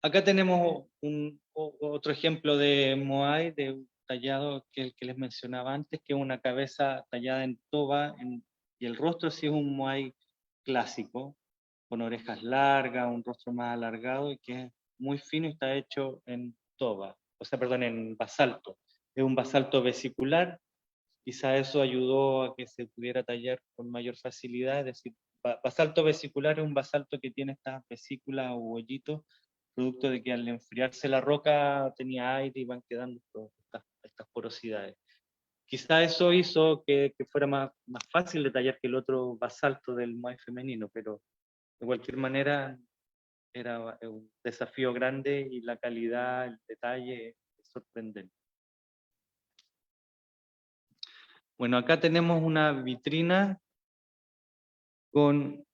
Acá tenemos otro ejemplo de moai, de un tallado que el que les mencionaba antes, que es una cabeza tallada en toba, y el rostro sí es un moai clásico, con orejas largas, un rostro más alargado, y que es muy fino y está hecho en toba, o sea, perdón, en basalto. Es un basalto vesicular, quizá eso ayudó a que se pudiera tallar con mayor facilidad. Es decir, basalto vesicular es un basalto que tiene estas vesículas o hoyitos, producto de que al enfriarse la roca tenía aire y van quedando estas porosidades. Quizá eso hizo que fuera más fácil de tallar que el otro basalto del moai femenino, pero de cualquier manera era un desafío grande y la calidad, el detalle es sorprendente. Bueno, acá tenemos una vitrina con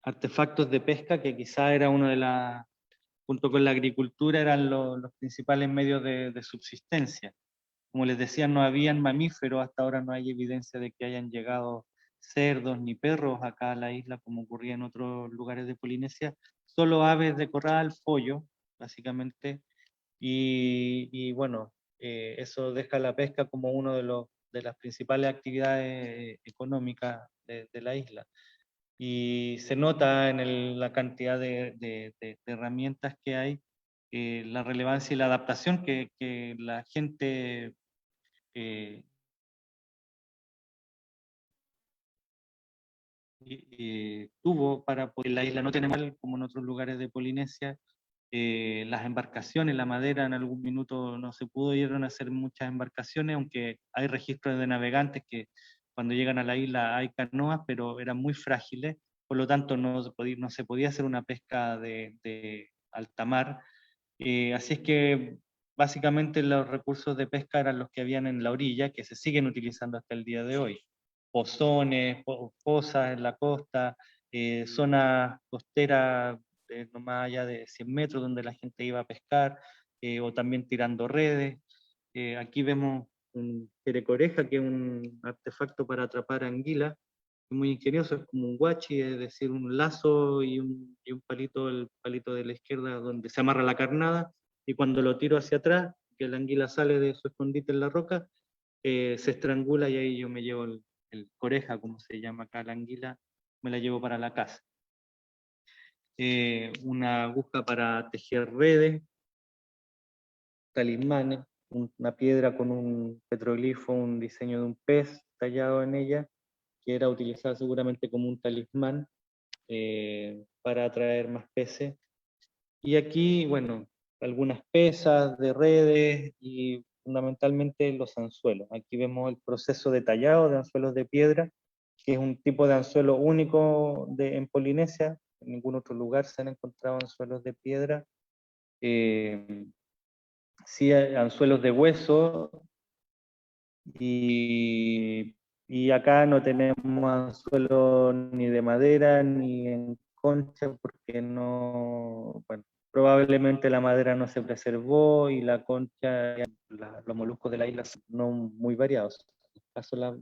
artefactos de pesca, que quizá era uno de las, junto con la agricultura, eran los principales medios de subsistencia. Como les decía, no habían mamíferos, hasta ahora no hay evidencia de que hayan llegado cerdos ni perros acá a la isla, como ocurría en otros lugares de Polinesia, solo aves de corral, pollo, básicamente, y bueno, eso deja la pesca como uno de las principales actividades económicas de la isla. Y se nota en la cantidad de herramientas que hay, la relevancia y la adaptación que la gente eh, tuvo para poder. La isla no tiene mal, como en otros lugares de Polinesia, las embarcaciones, la madera en algún minuto no se pudo, ir a hacer muchas embarcaciones, aunque hay registros de navegantes que cuando llegan a la isla hay canoas, pero eran muy frágiles, por lo tanto no se podía hacer una pesca de alta mar. Así es que básicamente los recursos de pesca eran los que habían en la orilla, que se siguen utilizando hasta el día de hoy. Pozones, fosas en la costa, zonas costeras no más allá de 100 metros donde la gente iba a pescar, o también tirando redes. Aquí vemos un perecoreja, que es un artefacto para atrapar anguila, muy ingenioso, es como un guachi, es decir, un lazo y un palito, el palito de la izquierda donde se amarra la carnada, y cuando lo tiro hacia atrás, que la anguila sale de su escondite en la roca, se estrangula y ahí yo me llevo el coreja, como se llama acá la anguila, me la llevo para la casa. Una aguja para tejer redes, talismanes, una piedra con un petroglifo, un diseño de un pez tallado en ella, que era utilizada seguramente como un talismán para atraer más peces. Y aquí, bueno, algunas pesas de redes y fundamentalmente los anzuelos. Aquí vemos el proceso de tallado de anzuelos de piedra, que es un tipo de anzuelo único en Polinesia. En ningún otro lugar se han encontrado anzuelos de piedra. Sí, anzuelos de hueso, y acá no tenemos anzuelo ni de madera ni en concha, porque no, bueno, probablemente la madera no se preservó y la concha, los moluscos de la isla son no muy variados. En este caso, la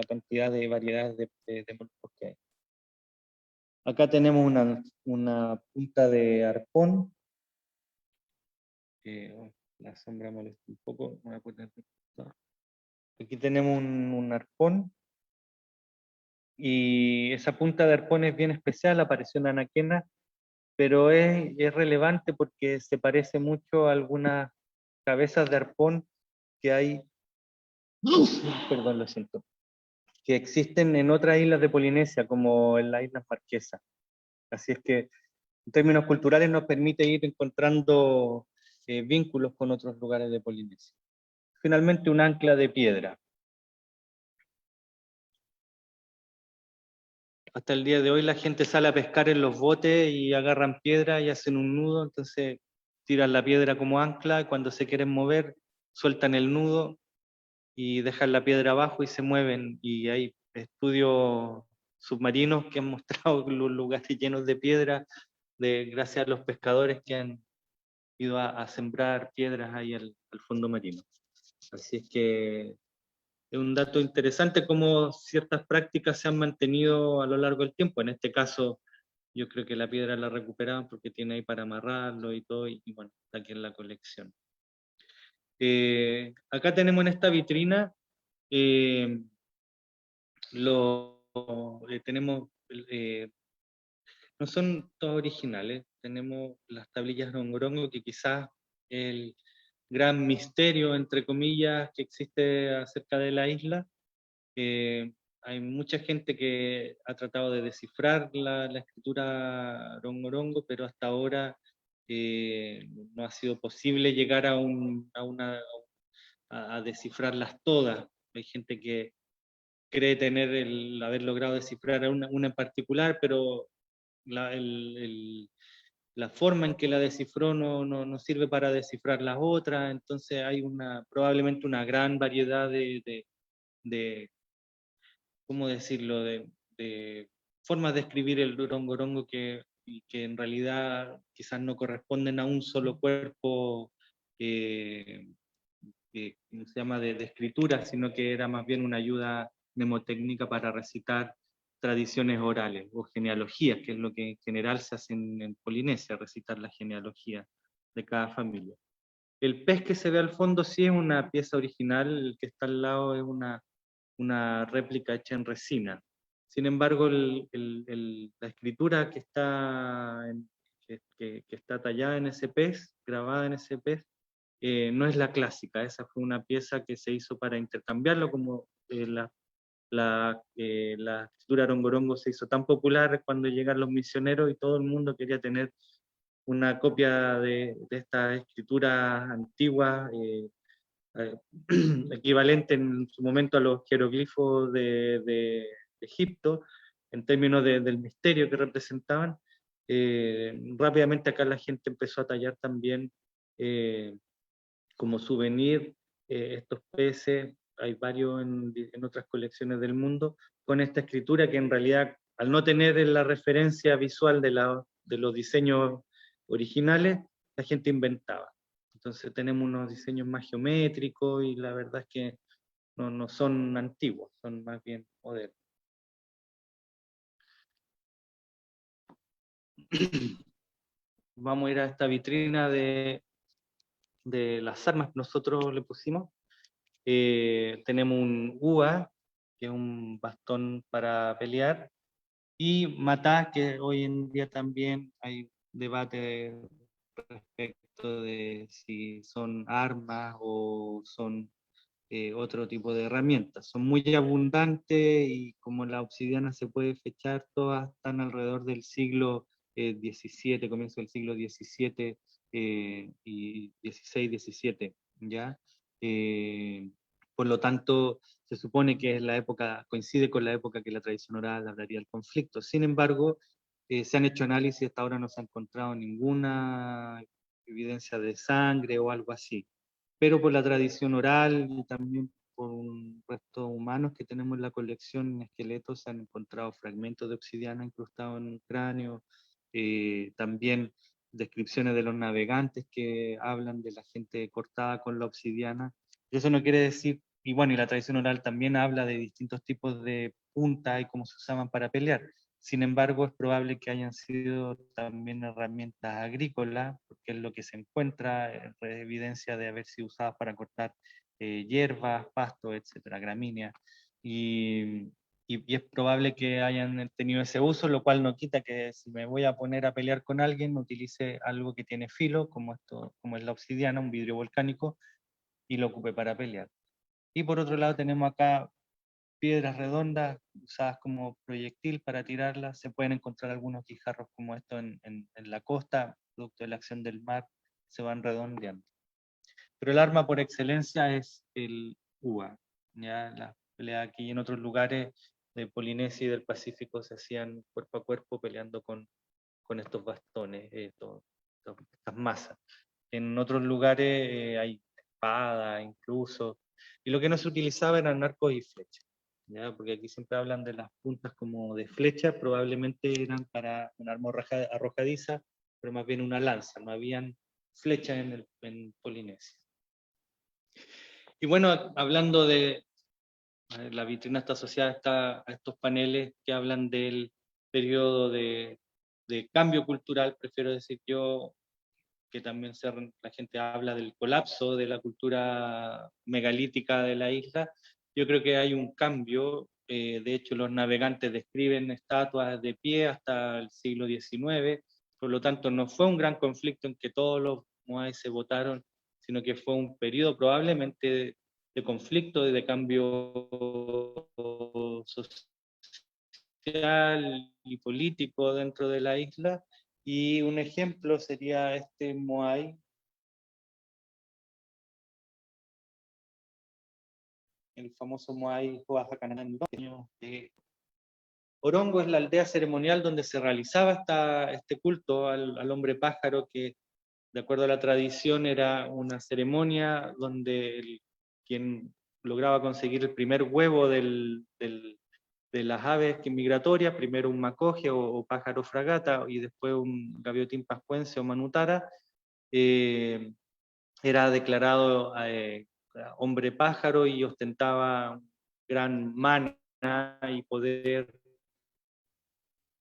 cantidad de variedades de moluscos que hay. Acá tenemos una punta de arpón. La sombra molesta un poco. Voy a poner. Aquí tenemos un arpón, y esa punta de arpón es bien especial, apareció en Anaquena, pero es relevante porque se parece mucho a algunas cabezas de arpón que hay, perdón, lo siento, que existen en otras islas de Polinesia, como en las Islas Marquesas. Así es que en términos culturales nos permite ir encontrando vínculos con otros lugares de Polinesia. Finalmente, un ancla de piedra. Hasta el día de hoy la gente sale a pescar en los botes y agarran piedra y hacen un nudo, entonces tiran la piedra como ancla, y cuando se quieren mover sueltan el nudo y dejan la piedra abajo y se mueven. Y hay estudios submarinos que han mostrado los lugares llenos de piedra, gracias a los pescadores que han ido a sembrar piedras ahí al fondo marino. Así es que es un dato interesante cómo ciertas prácticas se han mantenido a lo largo del tiempo. En este caso, yo creo que la piedra la recuperaban porque tiene ahí para amarrarlo y todo, y bueno, está aquí en la colección. Acá tenemos en esta vitrina, tenemos, no son todos originales, tenemos las tablillas Rongorongo, que quizás el gran misterio, entre comillas, que existe acerca de la isla. Hay mucha gente que ha tratado de descifrar la escritura Rongorongo, pero hasta ahora no ha sido posible llegar a descifrarlas todas. Hay gente que cree haber logrado descifrar una en particular, pero la forma en que la descifró no sirve para descifrar las otras. Entonces hay probablemente una gran variedad de ¿cómo decirlo?, de formas de escribir el Rongorongo que en realidad quizás no corresponden a un solo cuerpo ¿cómo se llama?, de escritura, sino que era más bien una ayuda mnemotécnica para recitar tradiciones orales o genealogías, que es lo que en general se hace en Polinesia, recitar la genealogía de cada familia. El pez que se ve al fondo sí es una pieza original, el que está al lado es una réplica hecha en resina. Sin embargo, la escritura que está, que está tallada en ese pez, grabada en ese pez, no es la clásica. Esa fue una pieza que se hizo para intercambiarlo, como la escritura rongorongo se hizo tan popular cuando llegaron los misioneros y todo el mundo quería tener una copia de esta escritura antigua, equivalente en su momento a los jeroglifos de Egipto, en términos del misterio que representaban. Rápidamente acá la gente empezó a tallar también como souvenir estos peces, hay varios en otras colecciones del mundo, con esta escritura que en realidad, al no tener la referencia visual de los diseños originales, la gente inventaba. Entonces tenemos unos diseños más geométricos y la verdad es que no son antiguos, son más bien modernos. Vamos a ir a esta vitrina de las armas que nosotros le pusimos. Tenemos un UA, que es un bastón para pelear, y Matá, que hoy en día también hay debate respecto de si son armas o son otro tipo de herramientas. Son muy abundantes y como la obsidiana se puede fechar, todas están alrededor del siglo XVII, comienzo del siglo XVII y XVI, XVII, ¿ya? Por lo tanto, se supone que es la época, coincide con la época que la tradición oral hablaría del conflicto. Sin embargo, se han hecho análisis y hasta ahora no se ha encontrado ninguna evidencia de sangre o algo así. Pero por la tradición oral y también por un resto humanos que tenemos en la colección en esqueletos, se han encontrado fragmentos de obsidiana incrustados en un cráneo, también descripciones de los navegantes que hablan de la gente cortada con la obsidiana. Eso no quiere decir, y bueno, y la tradición oral también habla de distintos tipos de puntas y cómo se usaban para pelear. Sin embargo, es probable que hayan sido también herramientas agrícolas, porque es lo que se encuentra, evidencia de haber sido usadas para cortar hierbas, pastos, etcétera, gramíneas. Y es probable que hayan tenido ese uso, lo cual no quita que si me voy a poner a pelear con alguien, utilice algo que tiene filo, como es la obsidiana, un vidrio volcánico, y lo ocupe para pelear. Y por otro lado tenemos acá piedras redondas usadas como proyectil para tirarlas. Se pueden encontrar algunos guijarros como estos en la costa, producto de la acción del mar, se van redondeando. Pero el arma por excelencia es el UA. Ya las peleas aquí y en otros lugares de Polinesia y del Pacífico se hacían cuerpo a cuerpo peleando con estos bastones, estas masas. En otros lugares hay espadas incluso, y lo que no se utilizaba eran arcos y flechas, ¿ya? Porque aquí siempre hablan de las puntas como de flecha, probablemente eran para un arma arrojadiza, pero más bien una lanza, no habían flechas en Polinesia. Y bueno, hablando de la vitrina está asociada a estos paneles que hablan del periodo de cambio cultural, prefiero decir yo, que también la gente habla del colapso de la cultura megalítica de la isla. Yo creo que hay un cambio, de hecho los navegantes describen estatuas de pie hasta el siglo XIX, por lo tanto no fue un gran conflicto en que todos los moais se votaron, sino que fue un periodo probablemente de conflicto y de cambio social y político dentro de la isla, y un ejemplo sería este moai, el famoso moai Ho'ahakanana. Orongo es la aldea ceremonial donde se realizaba este culto al hombre pájaro, que de acuerdo a la tradición era una ceremonia donde quien lograba conseguir el primer huevo del las aves migratorias, primero un macoje o pájaro fragata, y después un gaviotín pascuense o manutara, era declarado hombre pájaro y ostentaba gran mana y poder,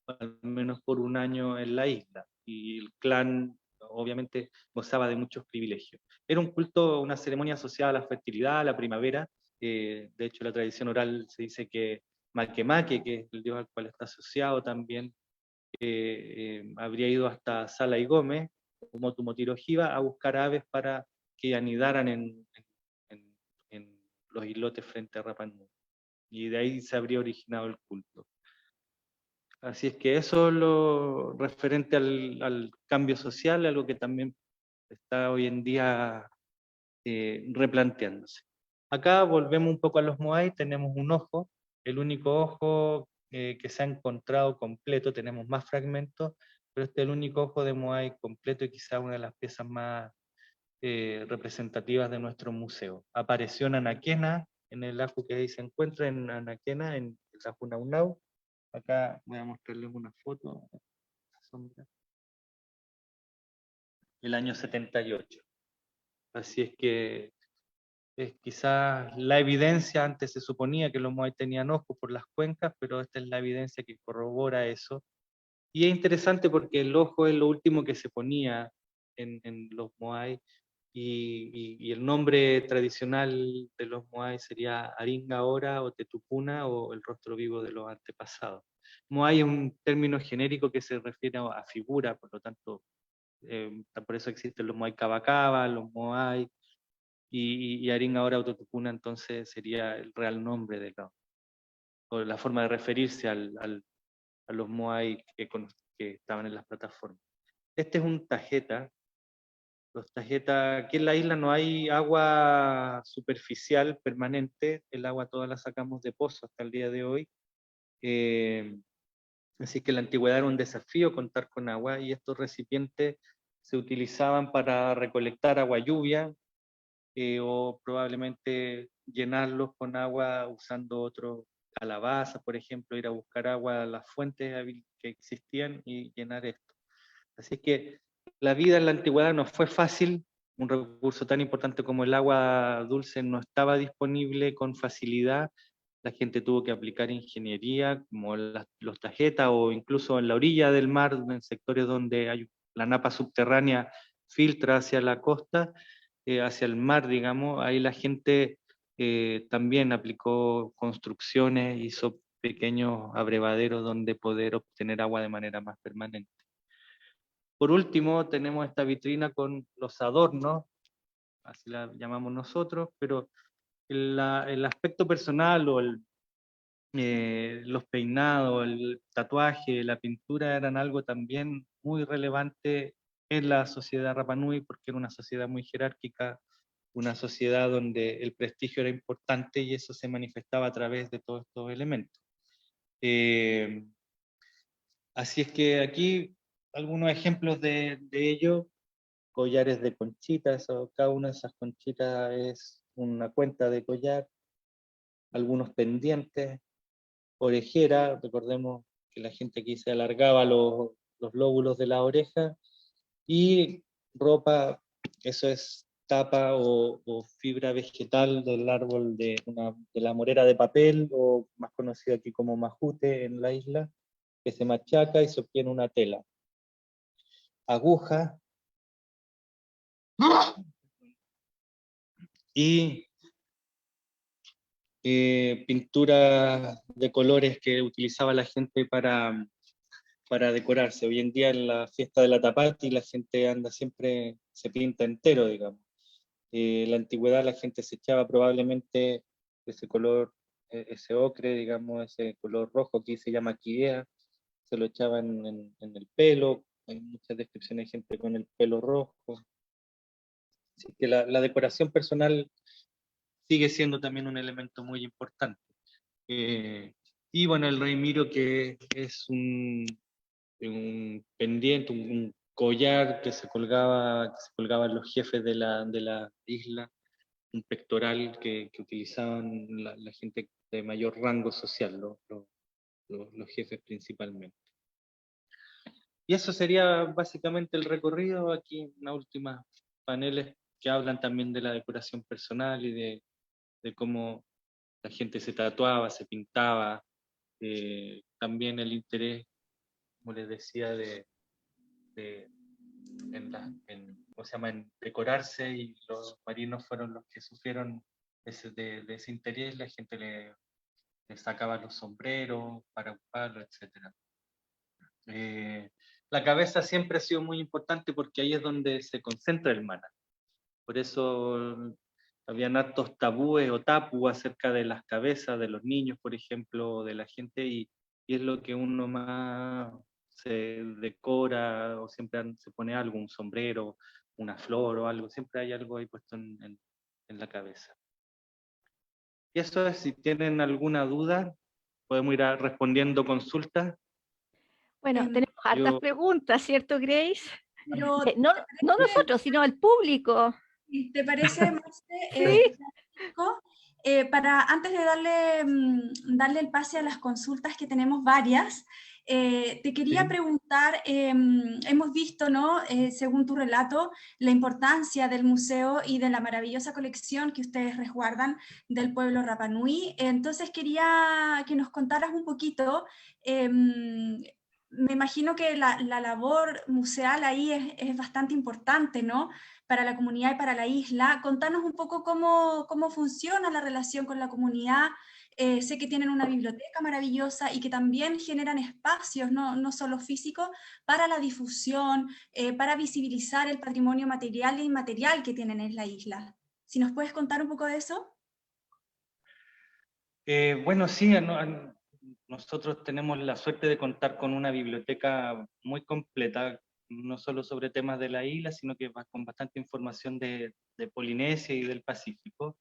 al menos por un año en la isla, y el clan obviamente gozaba de muchos privilegios. Era un culto, una ceremonia asociada a la fertilidad, a la primavera. De hecho, la tradición oral se dice que Maquemaque, que es el dios al cual está asociado también, habría ido hasta Sala y Gómez, como Tumotiro-Ojiva, a buscar aves para que anidaran en los islotes frente a Rapa Nui. Y de ahí se habría originado el culto. Así es que eso es lo referente al cambio social, algo que también está hoy en día replanteándose. Acá volvemos un poco a los Moai, tenemos un ojo, el único ojo que se ha encontrado completo, tenemos más fragmentos, pero este es el único ojo de Moai completo y quizá una de las piezas más representativas de nuestro museo. Apareció en Anaquena, en el ajo que ahí se encuentra, en Anaquena, en el ajo Naunau. Acá voy a mostrarles una foto. El año 78. Así es que es quizás la evidencia, antes se suponía que los Moai tenían ojos por las cuencas, pero esta es la evidencia que corrobora eso. Y es interesante porque el ojo es lo último que se ponía en los Moai, y el nombre tradicional de los Moai sería Aringa Ora o Tetupuna, o el rostro vivo de los antepasados. Moai es un término genérico que se refiere a figura, por lo tanto, por eso existen los Moai Cabacaba, los Moai, y Aringa Ora o Tetupuna entonces sería el real nombre de o la forma de referirse a los Moai que estaban en las plataformas. Este es un tajeta. Los tajetas, aquí en la isla no hay agua superficial permanente, el agua toda la sacamos de pozo hasta el día de hoy. Así que en la antigüedad era un desafío contar con agua, y estos recipientes se utilizaban para recolectar agua lluvia, o probablemente llenarlos con agua usando otro calabaza, por ejemplo, ir a buscar agua a las fuentes que existían y llenar esto. Así que la vida en la antigüedad no fue fácil, un recurso tan importante como el agua dulce no estaba disponible con facilidad, la gente tuvo que aplicar ingeniería como los tajetas, o incluso en la orilla del mar, en sectores donde hay la napa subterránea filtra hacia la costa, hacia el mar, digamos, ahí la gente también aplicó construcciones, hizo pequeños abrevaderos donde poder obtener agua de manera más permanente. Por último, tenemos esta vitrina con los adornos, así la llamamos nosotros, pero el aspecto personal o los peinados, el tatuaje, la pintura eran algo también muy relevante en la sociedad Rapa Nui, porque era una sociedad muy jerárquica, una sociedad donde el prestigio era importante y eso se manifestaba a través de todos estos elementos. Así es que aquí algunos ejemplos de ello: collares de conchitas, o cada una de esas conchitas es una cuenta de collar, algunos pendientes, orejera, recordemos que la gente aquí se alargaba los lóbulos de la oreja, y ropa, eso es tapa o fibra vegetal del árbol de la morera de papel, o más conocida aquí como majute en la isla, que se machaca y se obtiene una tela. Aguja, y pinturas de colores que utilizaba la gente para decorarse. Hoy en día en la fiesta de la Tapati la gente anda siempre, se pinta entero, digamos. En la antigüedad la gente se echaba probablemente ese color, ese ocre, digamos, ese color rojo que se llama quidea, se lo echaba en el pelo. Hay muchas descripciones de gente con el pelo rojo. Así que la decoración personal sigue siendo también un elemento muy importante. Y bueno, el rey Miro, que es un pendiente, un collar que se colgaban los jefes de la isla, un pectoral que utilizaban la gente de mayor rango social, los los jefes principalmente. Y eso sería básicamente el recorrido. Aquí unas últimas paneles que hablan también de la decoración personal y de cómo la gente se tatuaba, se pintaba, también el interés, como les decía, ¿cómo se llama?, en decorarse, y los marinos fueron los que sufrieron de ese interés. La gente le sacaba los sombreros para ocuparlo, etc. La cabeza siempre ha sido muy importante porque ahí es donde se concentra el mana. Por eso habían hartos tabúes o tapu acerca de las cabezas de los niños, por ejemplo, o de la gente, y es lo que uno más se decora, o siempre se pone algo, un sombrero, una flor o algo, siempre hay algo ahí puesto en la cabeza. Y eso es, si tienen alguna duda, podemos ir respondiendo consultas. Bueno, tenemos hartas preguntas, ¿cierto, Grace? Pero, No nosotros, sino el público. ¿te parece, Sí. Francisco? Antes de darle el pase a las consultas, que tenemos varias, te quería preguntar, hemos visto, ¿no?, según tu relato, la importancia del museo y de la maravillosa colección que ustedes resguardan del pueblo Rapa Nui. Entonces quería que nos contaras un poquito. Me imagino que la labor museal ahí es bastante importante, ¿no?, para la comunidad y para la isla. Contanos un poco cómo funciona la relación con la comunidad. Sé que tienen una biblioteca maravillosa y que también generan espacios, no solo físicos, para la difusión, para visibilizar el patrimonio material e inmaterial que tienen en la isla. Si nos puedes contar un poco de eso. Bueno, sí, nosotros tenemos la suerte de contar con una biblioteca muy completa, no solo sobre temas de la isla, sino que con bastante información de Polinesia y del Pacífico.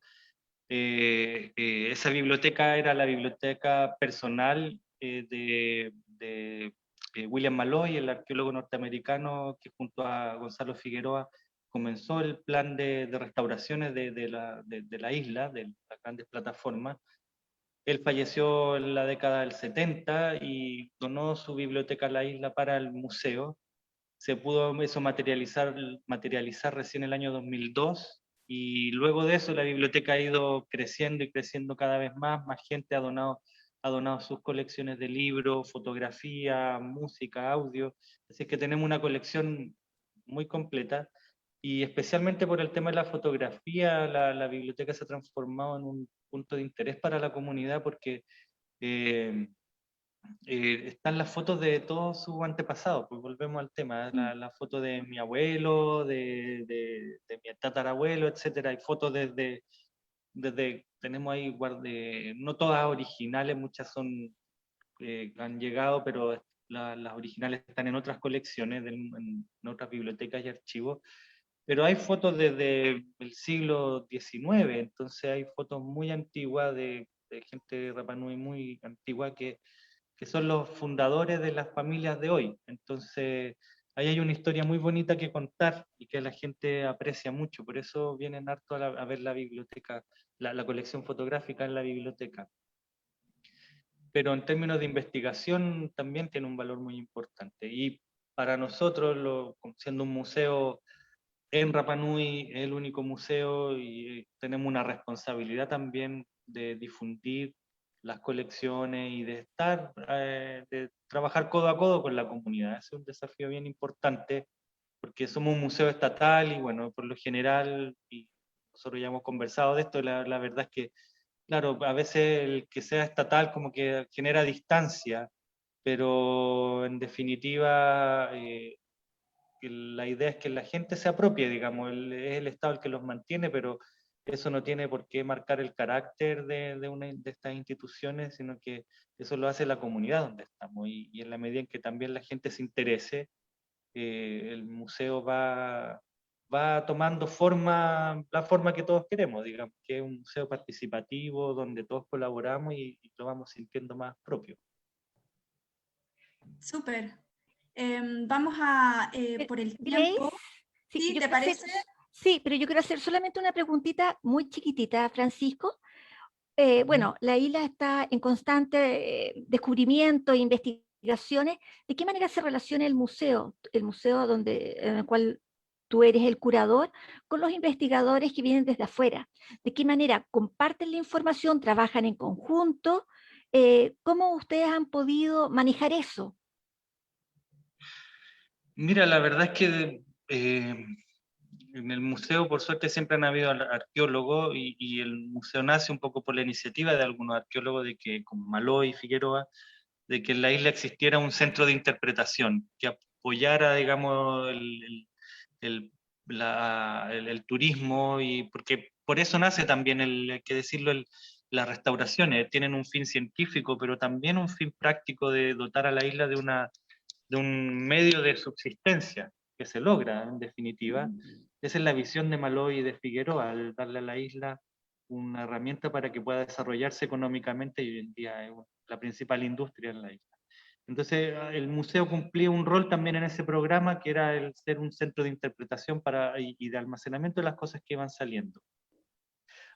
Esa biblioteca era la biblioteca personal de William Malloy, el arqueólogo norteamericano que junto a Gonzalo Figueroa comenzó el plan de restauraciones de la isla, de las grandes plataformas. Él falleció en la década del 70 y donó su biblioteca a la isla para el museo. Se pudo eso materializar recién el año 2002, y luego de eso la biblioteca ha ido creciendo y creciendo cada vez más gente ha donado sus colecciones de libros, fotografía, música, audio, así que tenemos una colección muy completa, y especialmente por el tema de la fotografía, la biblioteca se ha transformado en un punto de interés para la comunidad, porque están las fotos de todos sus antepasados. Pues volvemos al tema, la foto de mi abuelo, de mi tatarabuelo, etcétera. Hay fotos desde tenemos ahí, no todas originales, muchas han llegado, pero las originales están en otras colecciones, en otras bibliotecas y archivos. Pero hay fotos desde el siglo XIX, entonces hay fotos muy antiguas de gente de Rapa Nui muy antigua que son los fundadores de las familias de hoy. Entonces, ahí hay una historia muy bonita que contar y que la gente aprecia mucho, por eso vienen harto a ver la biblioteca, la colección fotográfica en la biblioteca. Pero en términos de investigación también tiene un valor muy importante, y para nosotros, siendo un museo en Rapa Nui, es el único museo, y tenemos una responsabilidad también de difundir las colecciones y de trabajar codo a codo con la comunidad. Es un desafío bien importante, porque somos un museo estatal y bueno, por lo general, y nosotros ya hemos conversado de esto, la verdad es que, claro, a veces el que sea estatal como que genera distancia, pero en definitiva que la idea es que la gente se apropie, digamos, es el Estado el que los mantiene, pero eso no tiene por qué marcar el carácter de estas instituciones, sino que eso lo hace la comunidad donde estamos, y en la medida en que también la gente se interese, el museo va tomando la forma que todos queremos, digamos, que es un museo participativo, donde todos colaboramos y lo vamos sintiendo más propio. Súper. Vamos por el tiempo. Grace, sí, ¿Sí, te parece? Sí, pero yo quiero hacer solamente una preguntita muy chiquitita, Francisco. bueno, la isla está en constante descubrimiento e investigaciones. ¿De qué manera se relaciona el museo en el cual tú eres el curador, con los investigadores que vienen desde afuera? ¿De qué manera comparten la información, trabajan en conjunto? ¿Cómo ustedes han podido manejar eso? Mira, la verdad es que en el museo, por suerte, siempre han habido arqueólogos y el museo nace un poco por la iniciativa de algunos arqueólogos, de que, como Maló y Figueroa, de que en la isla existiera un centro de interpretación que apoyara, digamos, el, el turismo, y porque por eso nace también, hay que decirlo, las restauraciones. Tienen un fin científico, pero también un fin práctico de dotar a la isla de un medio de subsistencia que se logra, en definitiva. Esa es la visión de Maló y de Figueroa, al darle a la isla una herramienta para que pueda desarrollarse económicamente, y hoy en día es la principal industria en la isla. Entonces, el museo cumplía un rol también en ese programa, que era el ser un centro de interpretación y de almacenamiento de las cosas que iban saliendo.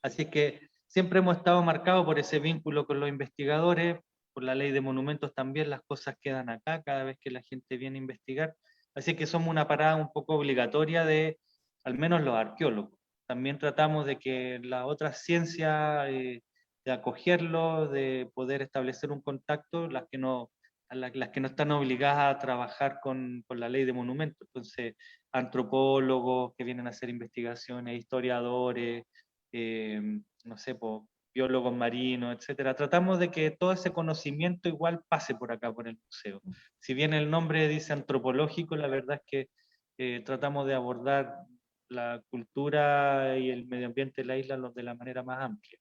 Así que siempre hemos estado marcados por ese vínculo con los investigadores, por la ley de monumentos también, las cosas quedan acá cada vez que la gente viene a investigar. Así que somos una parada un poco obligatoria de, al menos los arqueólogos. También tratamos de que las otras ciencias, de acogerlos, de poder establecer un contacto, las que no están obligadas a trabajar con la ley de monumentos. Entonces, antropólogos que vienen a hacer investigaciones, historiadores, no sé, biólogos marinos, etcétera. Tratamos de que todo ese conocimiento igual pase por acá, por el museo. Si bien el nombre dice antropológico, la verdad es que tratamos de abordar la cultura y el medio ambiente de la isla de la manera más amplia.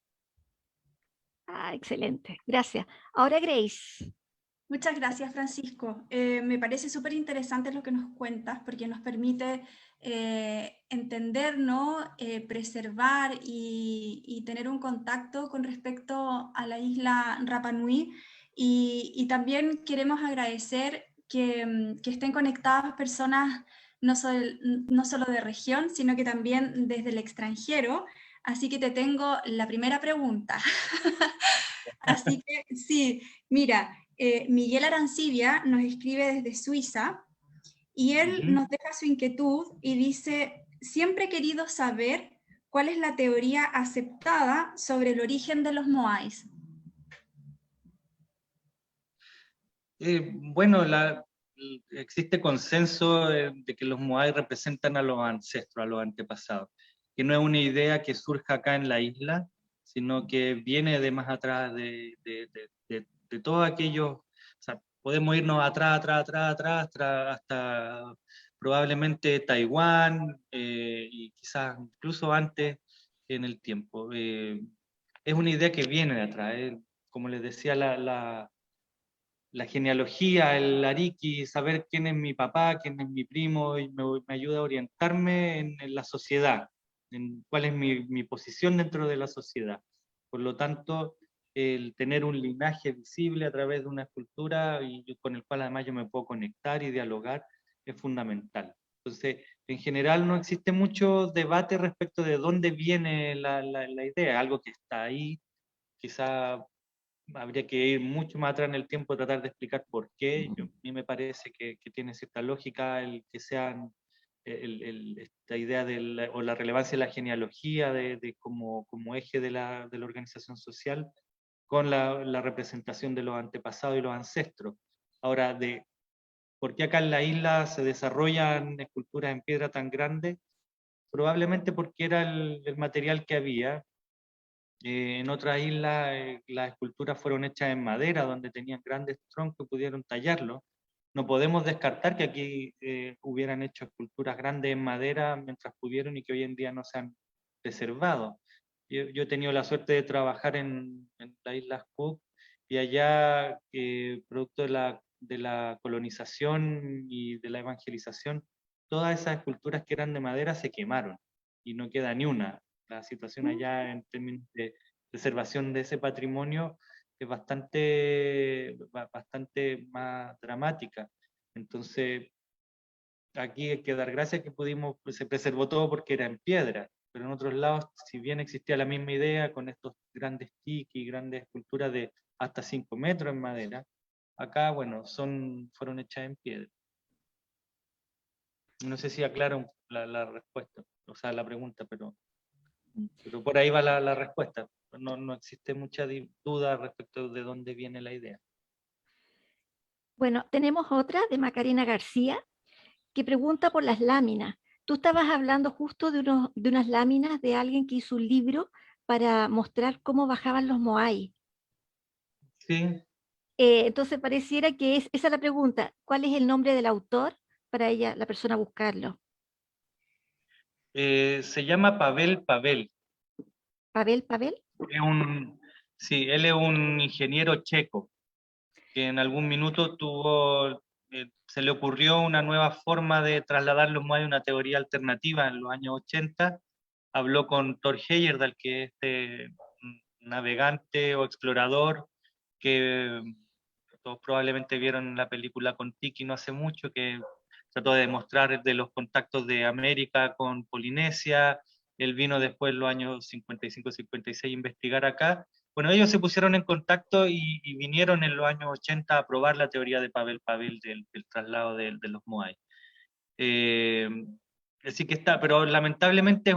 Ah, excelente, gracias. Ahora Grace. Muchas gracias, Francisco. Me parece súper interesante lo que nos cuentas porque nos permite entender, ¿no? Preservar y tener un contacto con respecto a la isla Rapa Nui. Y también queremos agradecer que estén conectadas personas no solo de región, sino que también desde el extranjero. Así que te tengo la primera pregunta. Así que sí, mira. Miguel Arancibia nos escribe desde Suiza y él nos deja su inquietud y dice, siempre he querido saber cuál es la teoría aceptada sobre el origen de los Moais. Bueno, existe consenso de que los Moai representan a los ancestros, a los antepasados, que no es una idea que surja acá en la isla, sino que viene de más atrás, de todos aquellos. O sea, podemos irnos atrás, hasta probablemente Taiwán, y quizás incluso antes en el tiempo. Es una idea que viene de atrás. Como les decía, la genealogía, el ariki, saber quién es mi papá, quién es mi primo, y me ayuda a orientarme en la sociedad, en cuál es mi posición dentro de la sociedad. Por lo tanto, el tener un linaje visible a través de una escultura y con el cual además yo me puedo conectar y dialogar es fundamental. Entonces, en general no existe mucho debate respecto de dónde viene la idea, algo que está ahí, quizá habría que ir mucho más atrás en el tiempo, tratar de explicar por qué. A mí me parece que tiene cierta lógica el que sean esta idea o la relevancia de la genealogía como eje de la organización social con la representación de los antepasados y los ancestros. Ahora, ¿por qué acá en la isla se desarrollan esculturas en piedra tan grandes? Probablemente porque era el material que había. En otras islas las esculturas fueron hechas en madera, donde tenían grandes troncos y pudieron tallarlo. No podemos descartar que aquí hubieran hecho esculturas grandes en madera mientras pudieron y que hoy en día no se han preservado. Yo he tenido la suerte de trabajar en las Islas Cook, y allá, producto de la colonización y de la evangelización, todas esas esculturas que eran de madera se quemaron y no queda ni una. La situación allá en términos de preservación de ese patrimonio es bastante más dramática. Entonces, aquí hay que dar gracias que se preservó todo porque era en piedra, pero en otros lados, si bien existía la misma idea con estos grandes tiki, grandes esculturas de hasta 5 metros en madera. Acá, bueno, fueron hechas en piedra. No sé si aclaro la respuesta, o sea, la pregunta, pero por ahí va la respuesta. No existe mucha duda respecto de dónde viene la idea. Bueno, tenemos otra de Macarena García, que pregunta por las láminas. Tú estabas hablando justo de unas láminas de alguien que hizo un libro para mostrar cómo bajaban los moai. Sí, Entonces pareciera que esa es la pregunta. ¿Cuál es el nombre del autor para ella, la persona buscarlo? se llama Pavel Pavel. ¿Pavel, Pavel? Sí, él es un ingeniero checo que en algún minuto se le ocurrió una nueva forma de trasladar los moai, una teoría alternativa en los años 80. Habló con Thor Heyerdahl, que es este navegante o explorador que todos probablemente vieron la película Kon Tiki no hace mucho, que trató de demostrar de los contactos de América con Polinesia. Él vino después en los años 55-56 a investigar acá. Bueno, ellos se pusieron en contacto y vinieron en los años 80 a probar la teoría de Pavel Pavel del traslado de los Moai. Así que está, pero lamentablemente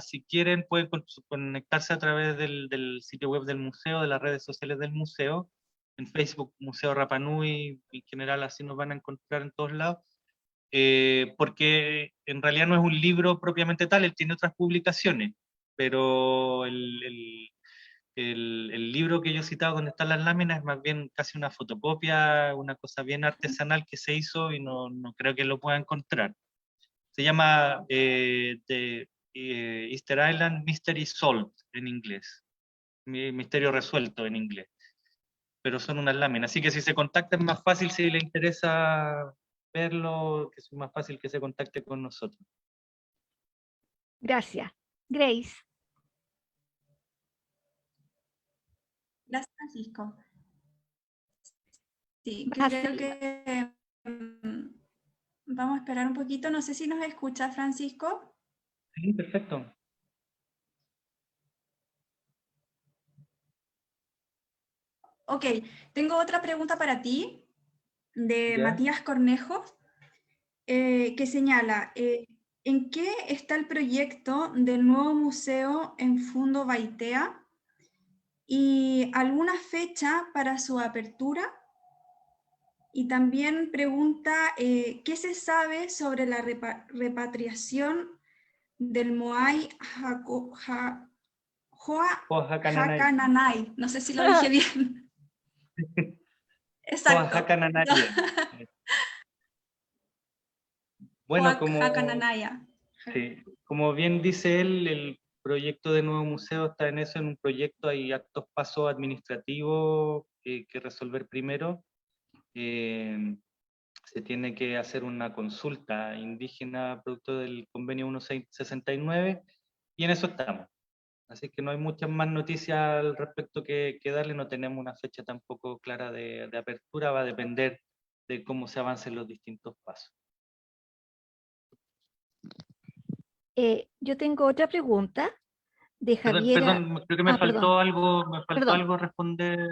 si quieren pueden conectarse a través del sitio web del museo, de las redes sociales del museo, en Facebook, Museo Rapa Nui, en general así nos van a encontrar en todos lados, porque en realidad no es un libro propiamente tal, él tiene otras publicaciones, pero el libro que yo he citado donde están las láminas es más bien casi una fotocopia, una cosa bien artesanal que se hizo y no creo que lo pueda encontrar. Se llama The Easter Island Mystery Solved en inglés, misterio resuelto en inglés, pero son unas láminas, así que si se contacta es más fácil, si le interesa verlo, que es más fácil que se contacte con nosotros. Gracias. Grace. Gracias, Francisco. Sí, Ah, creo sí. que vamos a esperar un poquito. No sé si nos escucha, Francisco. Sí, perfecto. Ok, tengo otra pregunta para ti, de ¿Ya? Matías Cornejo, que señala, ¿en qué está el proyecto del nuevo museo en Fundo Baitea? ¿Y alguna fecha para su apertura? Y también pregunta, ¿qué se sabe sobre la repatriación del Moai Hoahakananaya. Hakananay? No sé si lo dije bien. Exacto. Hoahakananaya. Bueno, Hakananaya. sí, como bien dice él, el proyecto de nuevo museo está en eso, en un proyecto hay actos pasos administrativos que resolver primero. Se tiene que hacer una consulta indígena producto del convenio 1669 y en eso estamos. Así que no hay muchas más noticias al respecto que darle, no tenemos una fecha tampoco clara de apertura, va a depender de cómo se avancen los distintos pasos. Yo tengo otra pregunta de Perdón, Javiera. creo que me Perdón, faltó perdón. algo responder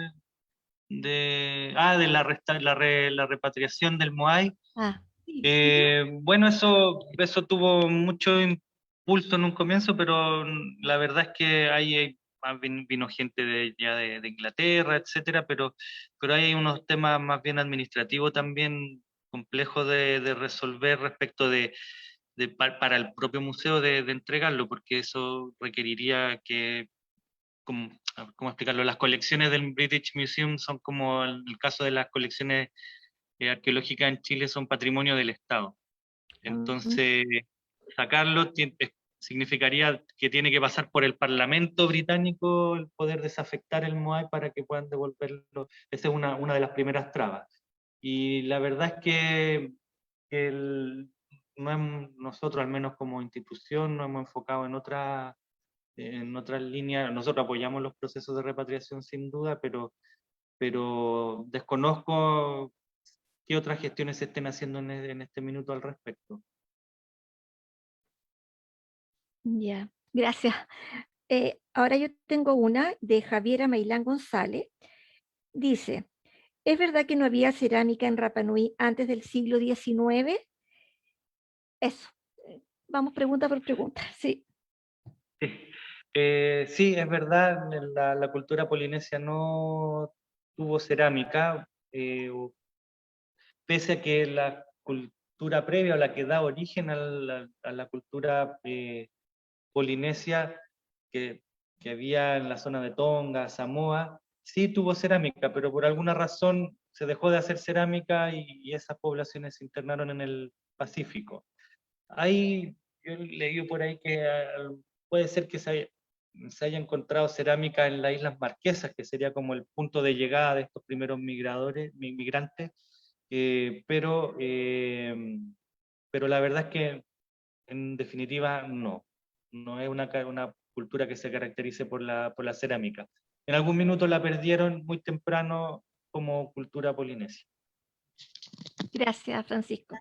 de la repatriación del Moai. Ah, Sí. Bueno, eso tuvo mucho impulso en un comienzo, pero la verdad es que vino gente ya de Inglaterra, etcétera, pero hay unos temas más bien administrativos también complejos de resolver respecto para el propio museo de entregarlo, porque eso requeriría que, ¿cómo explicarlo? Las colecciones del British Museum son como el caso de las colecciones arqueológicas en Chile, son patrimonio del Estado. Entonces, sacarlo significaría que tiene que pasar por el Parlamento británico el poder desafectar el Moai para que puedan devolverlo. Esa es una de las primeras trabas. Y la verdad es que nosotros, al menos como institución, nos hemos enfocado en otras líneas. Nosotros apoyamos los procesos de repatriación sin duda, pero desconozco qué otras gestiones se estén haciendo en este minuto al respecto. ya, gracias. Ahora yo tengo una de Javiera Mailán González. Dice, ¿es verdad que no había cerámica en Rapa Nui antes del siglo XIX? Eso. Vamos pregunta por pregunta. Sí. Sí, es verdad, la cultura polinesia no tuvo cerámica, pese a que la cultura previa o la que da origen a la cultura polinesia que había en la zona de Tonga, Samoa, sí tuvo cerámica, pero por alguna razón se dejó de hacer cerámica y esas poblaciones se internaron en el Pacífico. Yo leí por ahí que puede ser que se haya encontrado cerámica en las Islas Marquesas, que sería como el punto de llegada de estos primeros migrantes, pero la verdad es que en definitiva no es una cultura que se caracterice por la cerámica. En algún minuto la perdieron muy temprano como cultura polinesia. Gracias, Francisco.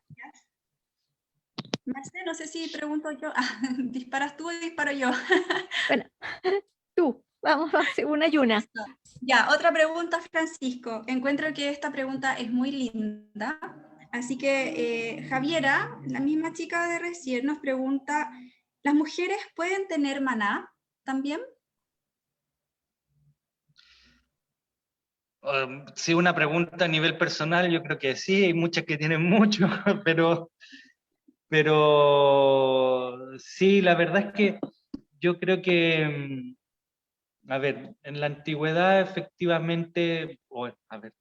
Marce, no sé si pregunto yo. Ah, disparas tú y disparo yo. Bueno, tú, vamos a hacer una y una. Ya, otra pregunta, Francisco. Encuentro que esta pregunta es muy linda. Así que Javiera, la misma chica de recién, nos pregunta, ¿las mujeres pueden tener maná también? Sí, una pregunta a nivel personal, yo creo que sí, hay muchas que tienen mucho, pero sí, la verdad es que yo creo que, a ver, en la antigüedad efectivamente, a ver,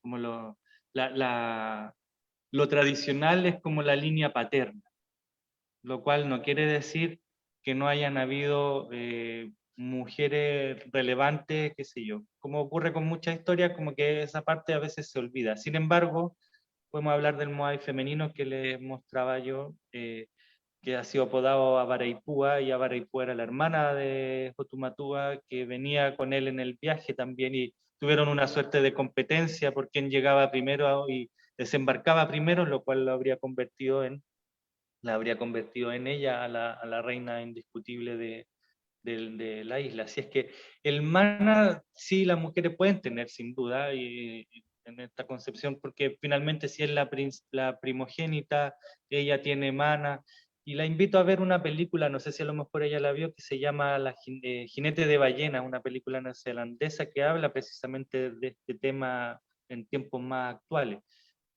lo tradicional es como la línea paterna, lo cual no quiere decir que no hayan habido mujeres relevantes, qué sé yo. Como ocurre con muchas historias, como que esa parte a veces se olvida. Sin embargo, podemos hablar del Moai femenino que les mostraba yo, que ha sido apodado Abaraipúa, y Abaraipúa era la hermana de Jotumatúa, que venía con él en el viaje también, y tuvieron una suerte de competencia por quién llegaba primero y desembarcaba primero, lo cual la habría convertido en ella a la reina indiscutible de la isla. Así es que el mana sí las mujeres pueden tener sin duda y en esta concepción, porque finalmente si es la primogénita, ella tiene mana. Y la invito a ver una película, no sé si a lo mejor ella la vio, que se llama Jinete de Ballena, una película neozelandesa que habla precisamente de este tema en tiempos más actuales.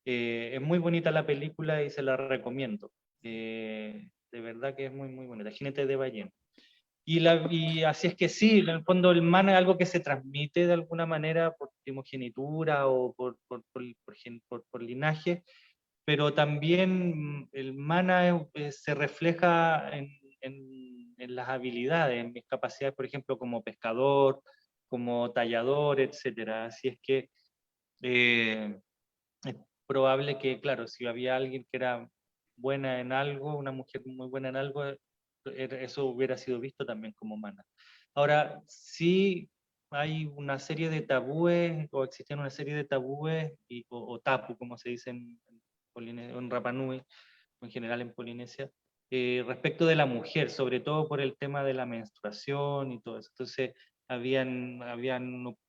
Es muy bonita la película y se la recomiendo. De verdad que es muy, muy bonita. Jinete de Ballena. Y así es que sí, en el fondo el mana es algo que se transmite de alguna manera por primogenitura o por linaje, pero también el mana se refleja en las habilidades, en mis capacidades, por ejemplo, como pescador, como tallador, etcétera. Así es que es probable que, claro, si había alguien que era buena en algo, una mujer muy buena en algo, eso hubiera sido visto también como mana. Ahora, sí hay una serie de tabúes, o existían una serie de tabúes, o tapu, como se dice en Rapa Nui, o en general en Polinesia, respecto de la mujer, sobre todo por el tema de la menstruación y todo eso. Entonces,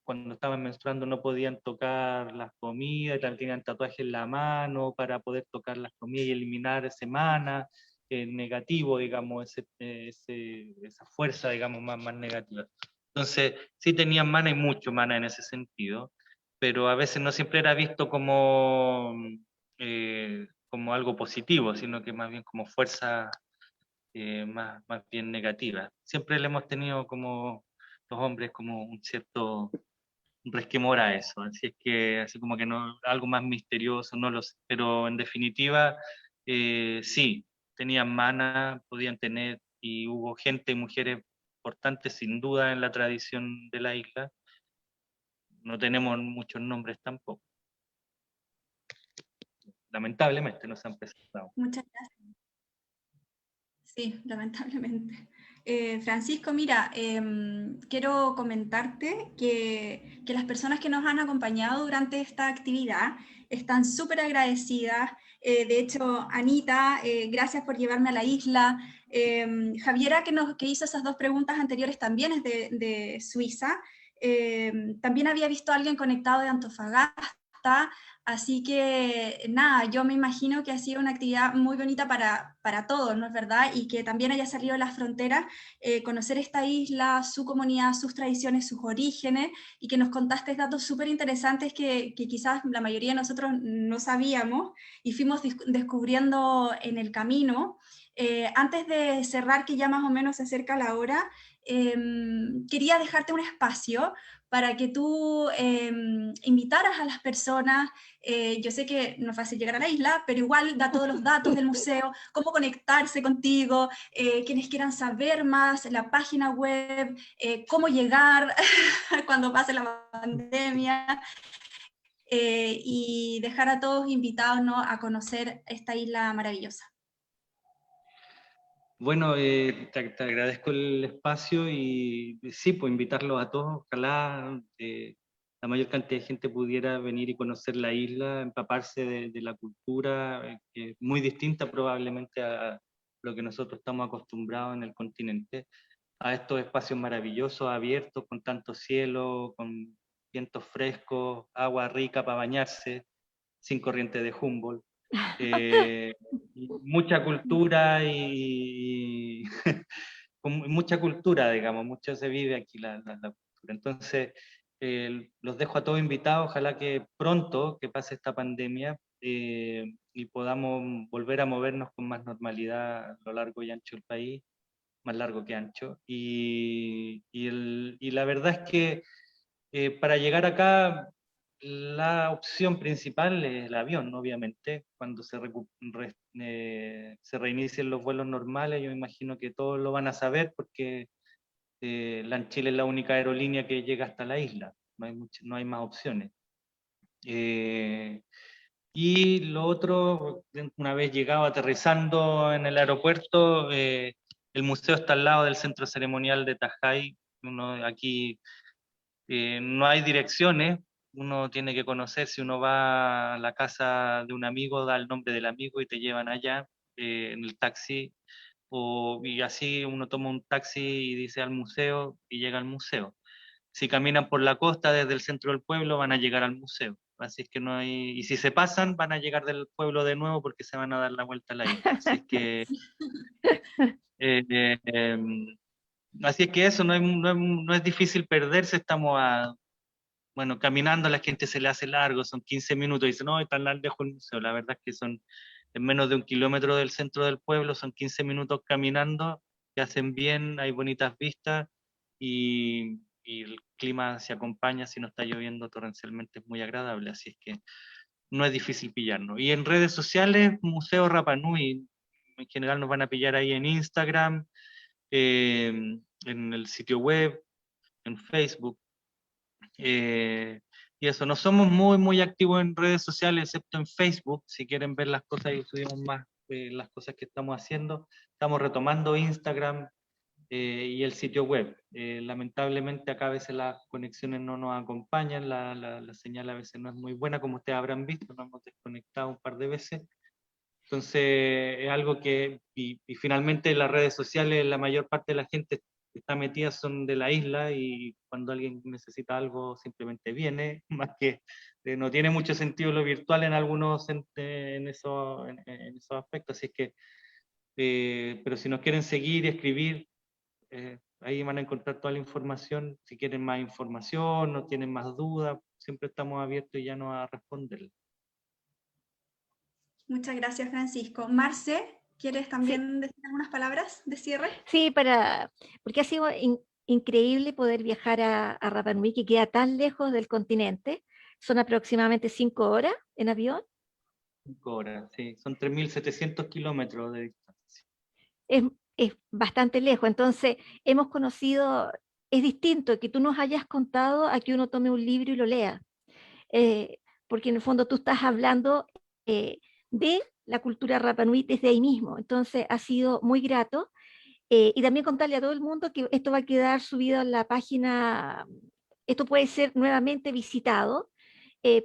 cuando estaban menstruando no podían tocar las comidas, también tenían tatuajes en la mano para poder tocar las comidas y eliminar ese mana negativo, digamos, esa fuerza, digamos, más negativa. Entonces, sí tenían mana y mucho mana en ese sentido, pero a veces no siempre era visto como algo positivo, sino que más bien como fuerza más bien negativa. Siempre le hemos tenido como los hombres como un cierto resquemor a eso, así es que así como que no, algo más misterioso, no lo sé, pero en definitiva sí, tenían mana, podían tener, y hubo gente y mujeres importantes sin duda en la tradición de la isla. No tenemos muchos nombres tampoco, lamentablemente no se han presentado. Muchas gracias. Sí, lamentablemente. Francisco, mira, quiero comentarte que las personas que nos han acompañado durante esta actividad están súper agradecidas. De hecho, Anita, gracias por llevarme a la isla. Javiera, que hizo esas dos preguntas anteriores, también es de Suiza. También había visto a alguien conectado de Antofagasta. Así que nada, yo me imagino que ha sido una actividad muy bonita para todos, ¿no es verdad? Y que también haya salido de las fronteras, conocer esta isla, su comunidad, sus tradiciones, sus orígenes, y que nos contaste datos súper interesantes que quizás la mayoría de nosotros no sabíamos y fuimos descubriendo en el camino. Antes de cerrar, que ya más o menos se acerca la hora, quería dejarte un espacio para que tú invitaras a las personas. Yo sé que no es fácil llegar a la isla, pero igual da todos los datos del museo, cómo conectarse contigo, quienes quieran saber más, la página web, cómo llegar cuando pase la pandemia, y dejar a todos invitados, ¿no?, a conocer esta isla maravillosa. Bueno, te agradezco el espacio y sí, pues invitarlos a todos. Ojalá la mayor cantidad de gente pudiera venir y conocer la isla, empaparse de la cultura, que es muy distinta probablemente a lo que nosotros estamos acostumbrados en el continente, a estos espacios maravillosos, abiertos, con tanto cielo, con vientos frescos, agua rica para bañarse, sin corriente de Humboldt. Mucha cultura y con mucha cultura, digamos, mucho se vive aquí la cultura. Entonces, los dejo a todos invitados, ojalá que pronto, que pase esta pandemia, y podamos volver a movernos con más normalidad a lo largo y ancho del país, más largo que ancho. Y la verdad es que para llegar acá, la opción principal es el avión, obviamente. Cuando se reinicien los vuelos normales, yo me imagino que todos lo van a saber porque LAN Chile es la única aerolínea que llega hasta la isla. No hay más opciones. Y lo otro, una vez llegado, aterrizando en el aeropuerto, el museo está al lado del centro ceremonial de Tajay. Aquí no hay direcciones, uno tiene que conocer. Si uno va a la casa de un amigo, da el nombre del amigo y te llevan allá en el taxi, y así uno toma un taxi y dice al museo y llega al museo. Si caminan por la costa desde el centro del pueblo van a llegar al museo. Así es que no hay, y si se pasan van a llegar del pueblo de nuevo porque se van a dar la vuelta a la isla. Eh, eh, em, así es que eso no es difícil perderse, estamos bueno, caminando a la gente se le hace largo, son 15 minutos, y dice, no, es tan lejos el museo. La verdad es que son en menos de 1 kilómetro del centro del pueblo, son 15 minutos caminando, que hacen bien, hay bonitas vistas, y el clima se acompaña, si no está lloviendo torrencialmente es muy agradable, así es que no es difícil pillarnos. Y en redes sociales, Museo Rapa Nui, en general nos van a pillar ahí en Instagram, en el sitio web, en Facebook. Y eso, no somos muy activos en redes sociales, excepto en Facebook. Si quieren ver las cosas y subimos más las cosas que estamos haciendo, estamos retomando Instagram y el sitio web. Lamentablemente acá a veces las conexiones no nos acompañan, la señal a veces no es muy buena, como ustedes habrán visto, nos hemos desconectado un par de veces. Entonces es algo y finalmente las redes sociales, la mayor parte de la gente está metida son de la isla, y cuando alguien necesita algo simplemente viene, más que no tiene mucho sentido lo virtual en algunos en esos aspectos. Así es que, pero si nos quieren seguir y escribir, ahí van a encontrar toda la información. Si quieren más información, no tienen más dudas, siempre estamos abiertos y ya no a responder. Muchas gracias, Francisco. Marce, ¿quieres Sí, también decir algunas palabras de cierre? sí, porque ha sido increíble poder viajar a Rapa Nui, que queda tan lejos del continente. Son aproximadamente 5 horas en avión. 5 horas, sí, son 3.700 kilómetros de distancia. Es, es bastante lejos. Entonces, hemos conocido, es distinto que tú nos hayas contado a que uno tome un libro y lo lea. Eh, Porque en el fondo tú estás hablando de la cultura Rapa Nui desde ahí mismo. Entonces ha sido muy grato. Y también contarle a todo el mundo que esto va a quedar subido en la página, esto puede ser nuevamente visitado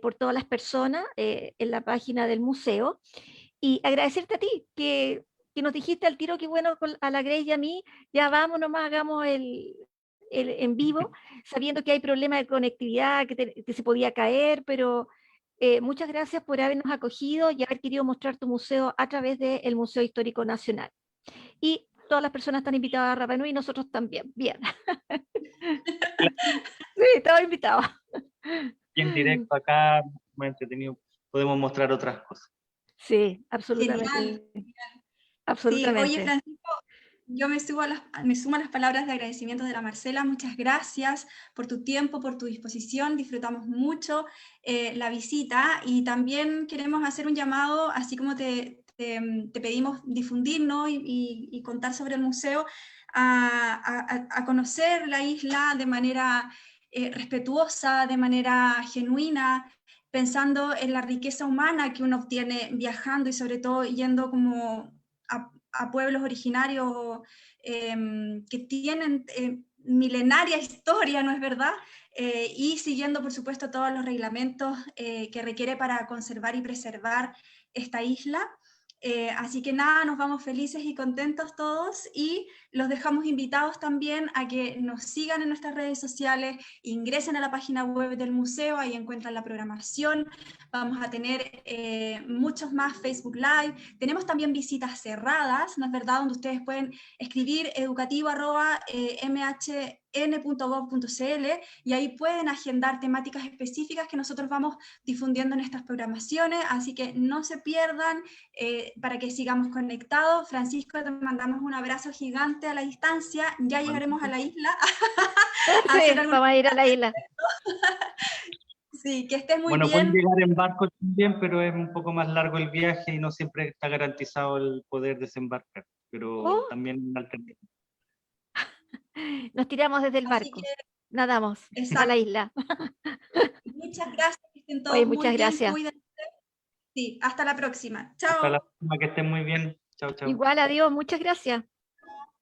por todas las personas en la página del museo. Y agradecerte a ti, que nos dijiste al tiro que bueno, a la Grace y a mí, ya vamos nomás, hagamos el en vivo, sabiendo que hay problemas de conectividad, que se podía caer, pero muchas gracias por habernos acogido y haber querido mostrar tu museo a través del Museo Histórico Nacional. Y todas las personas están invitadas a Rapa Nui y nosotros también. Bien. Sí, todos invitados. Y en directo acá, muy entretenido, podemos mostrar otras cosas. Sí, absolutamente. Genial. Absolutamente. Sí, oye, Francisco, yo me sumo a las palabras de agradecimiento de la Marcela. Muchas gracias por tu tiempo, por tu disposición. Disfrutamos mucho la visita y también queremos hacer un llamado, así como te pedimos difundir, ¿no? y contar sobre el museo, a conocer la isla de manera respetuosa, de manera genuina, pensando en la riqueza humana que uno obtiene viajando y sobre todo yendo como a pueblos originarios que tienen milenaria historia, ¿no es verdad? Y siguiendo, por supuesto, todos los reglamentos que requiere para conservar y preservar esta isla. Así que nada, nos vamos felices y contentos todos y los dejamos invitados también a que nos sigan en nuestras redes sociales, ingresen a la página web del museo, ahí encuentran la programación, vamos a tener muchos más Facebook Live, tenemos también visitas cerradas, ¿no es verdad?, donde ustedes pueden escribir educativo@mhn.gov.cl y ahí pueden agendar temáticas específicas que nosotros vamos difundiendo en estas programaciones, así que no se pierdan, para que sigamos conectados. Francisco, te mandamos un abrazo gigante a la distancia, ya llegaremos a la isla. Sí, vamos a ir a la isla. Sí, que estés muy Bueno, bien. pueden llegar en barco también, pero es un poco más largo el viaje y no siempre está garantizado el poder desembarcar, pero también una alternativa. Nos tiramos desde el Así barco, que, nadamos a exacto. la isla. Muchas gracias, que estén todos Oye, muy muchas bien, gracias. cuídense. Sí, hasta la próxima. Hasta la Chao. próxima, que estén muy bien. Chao, chao. Igual, adiós, muchas gracias.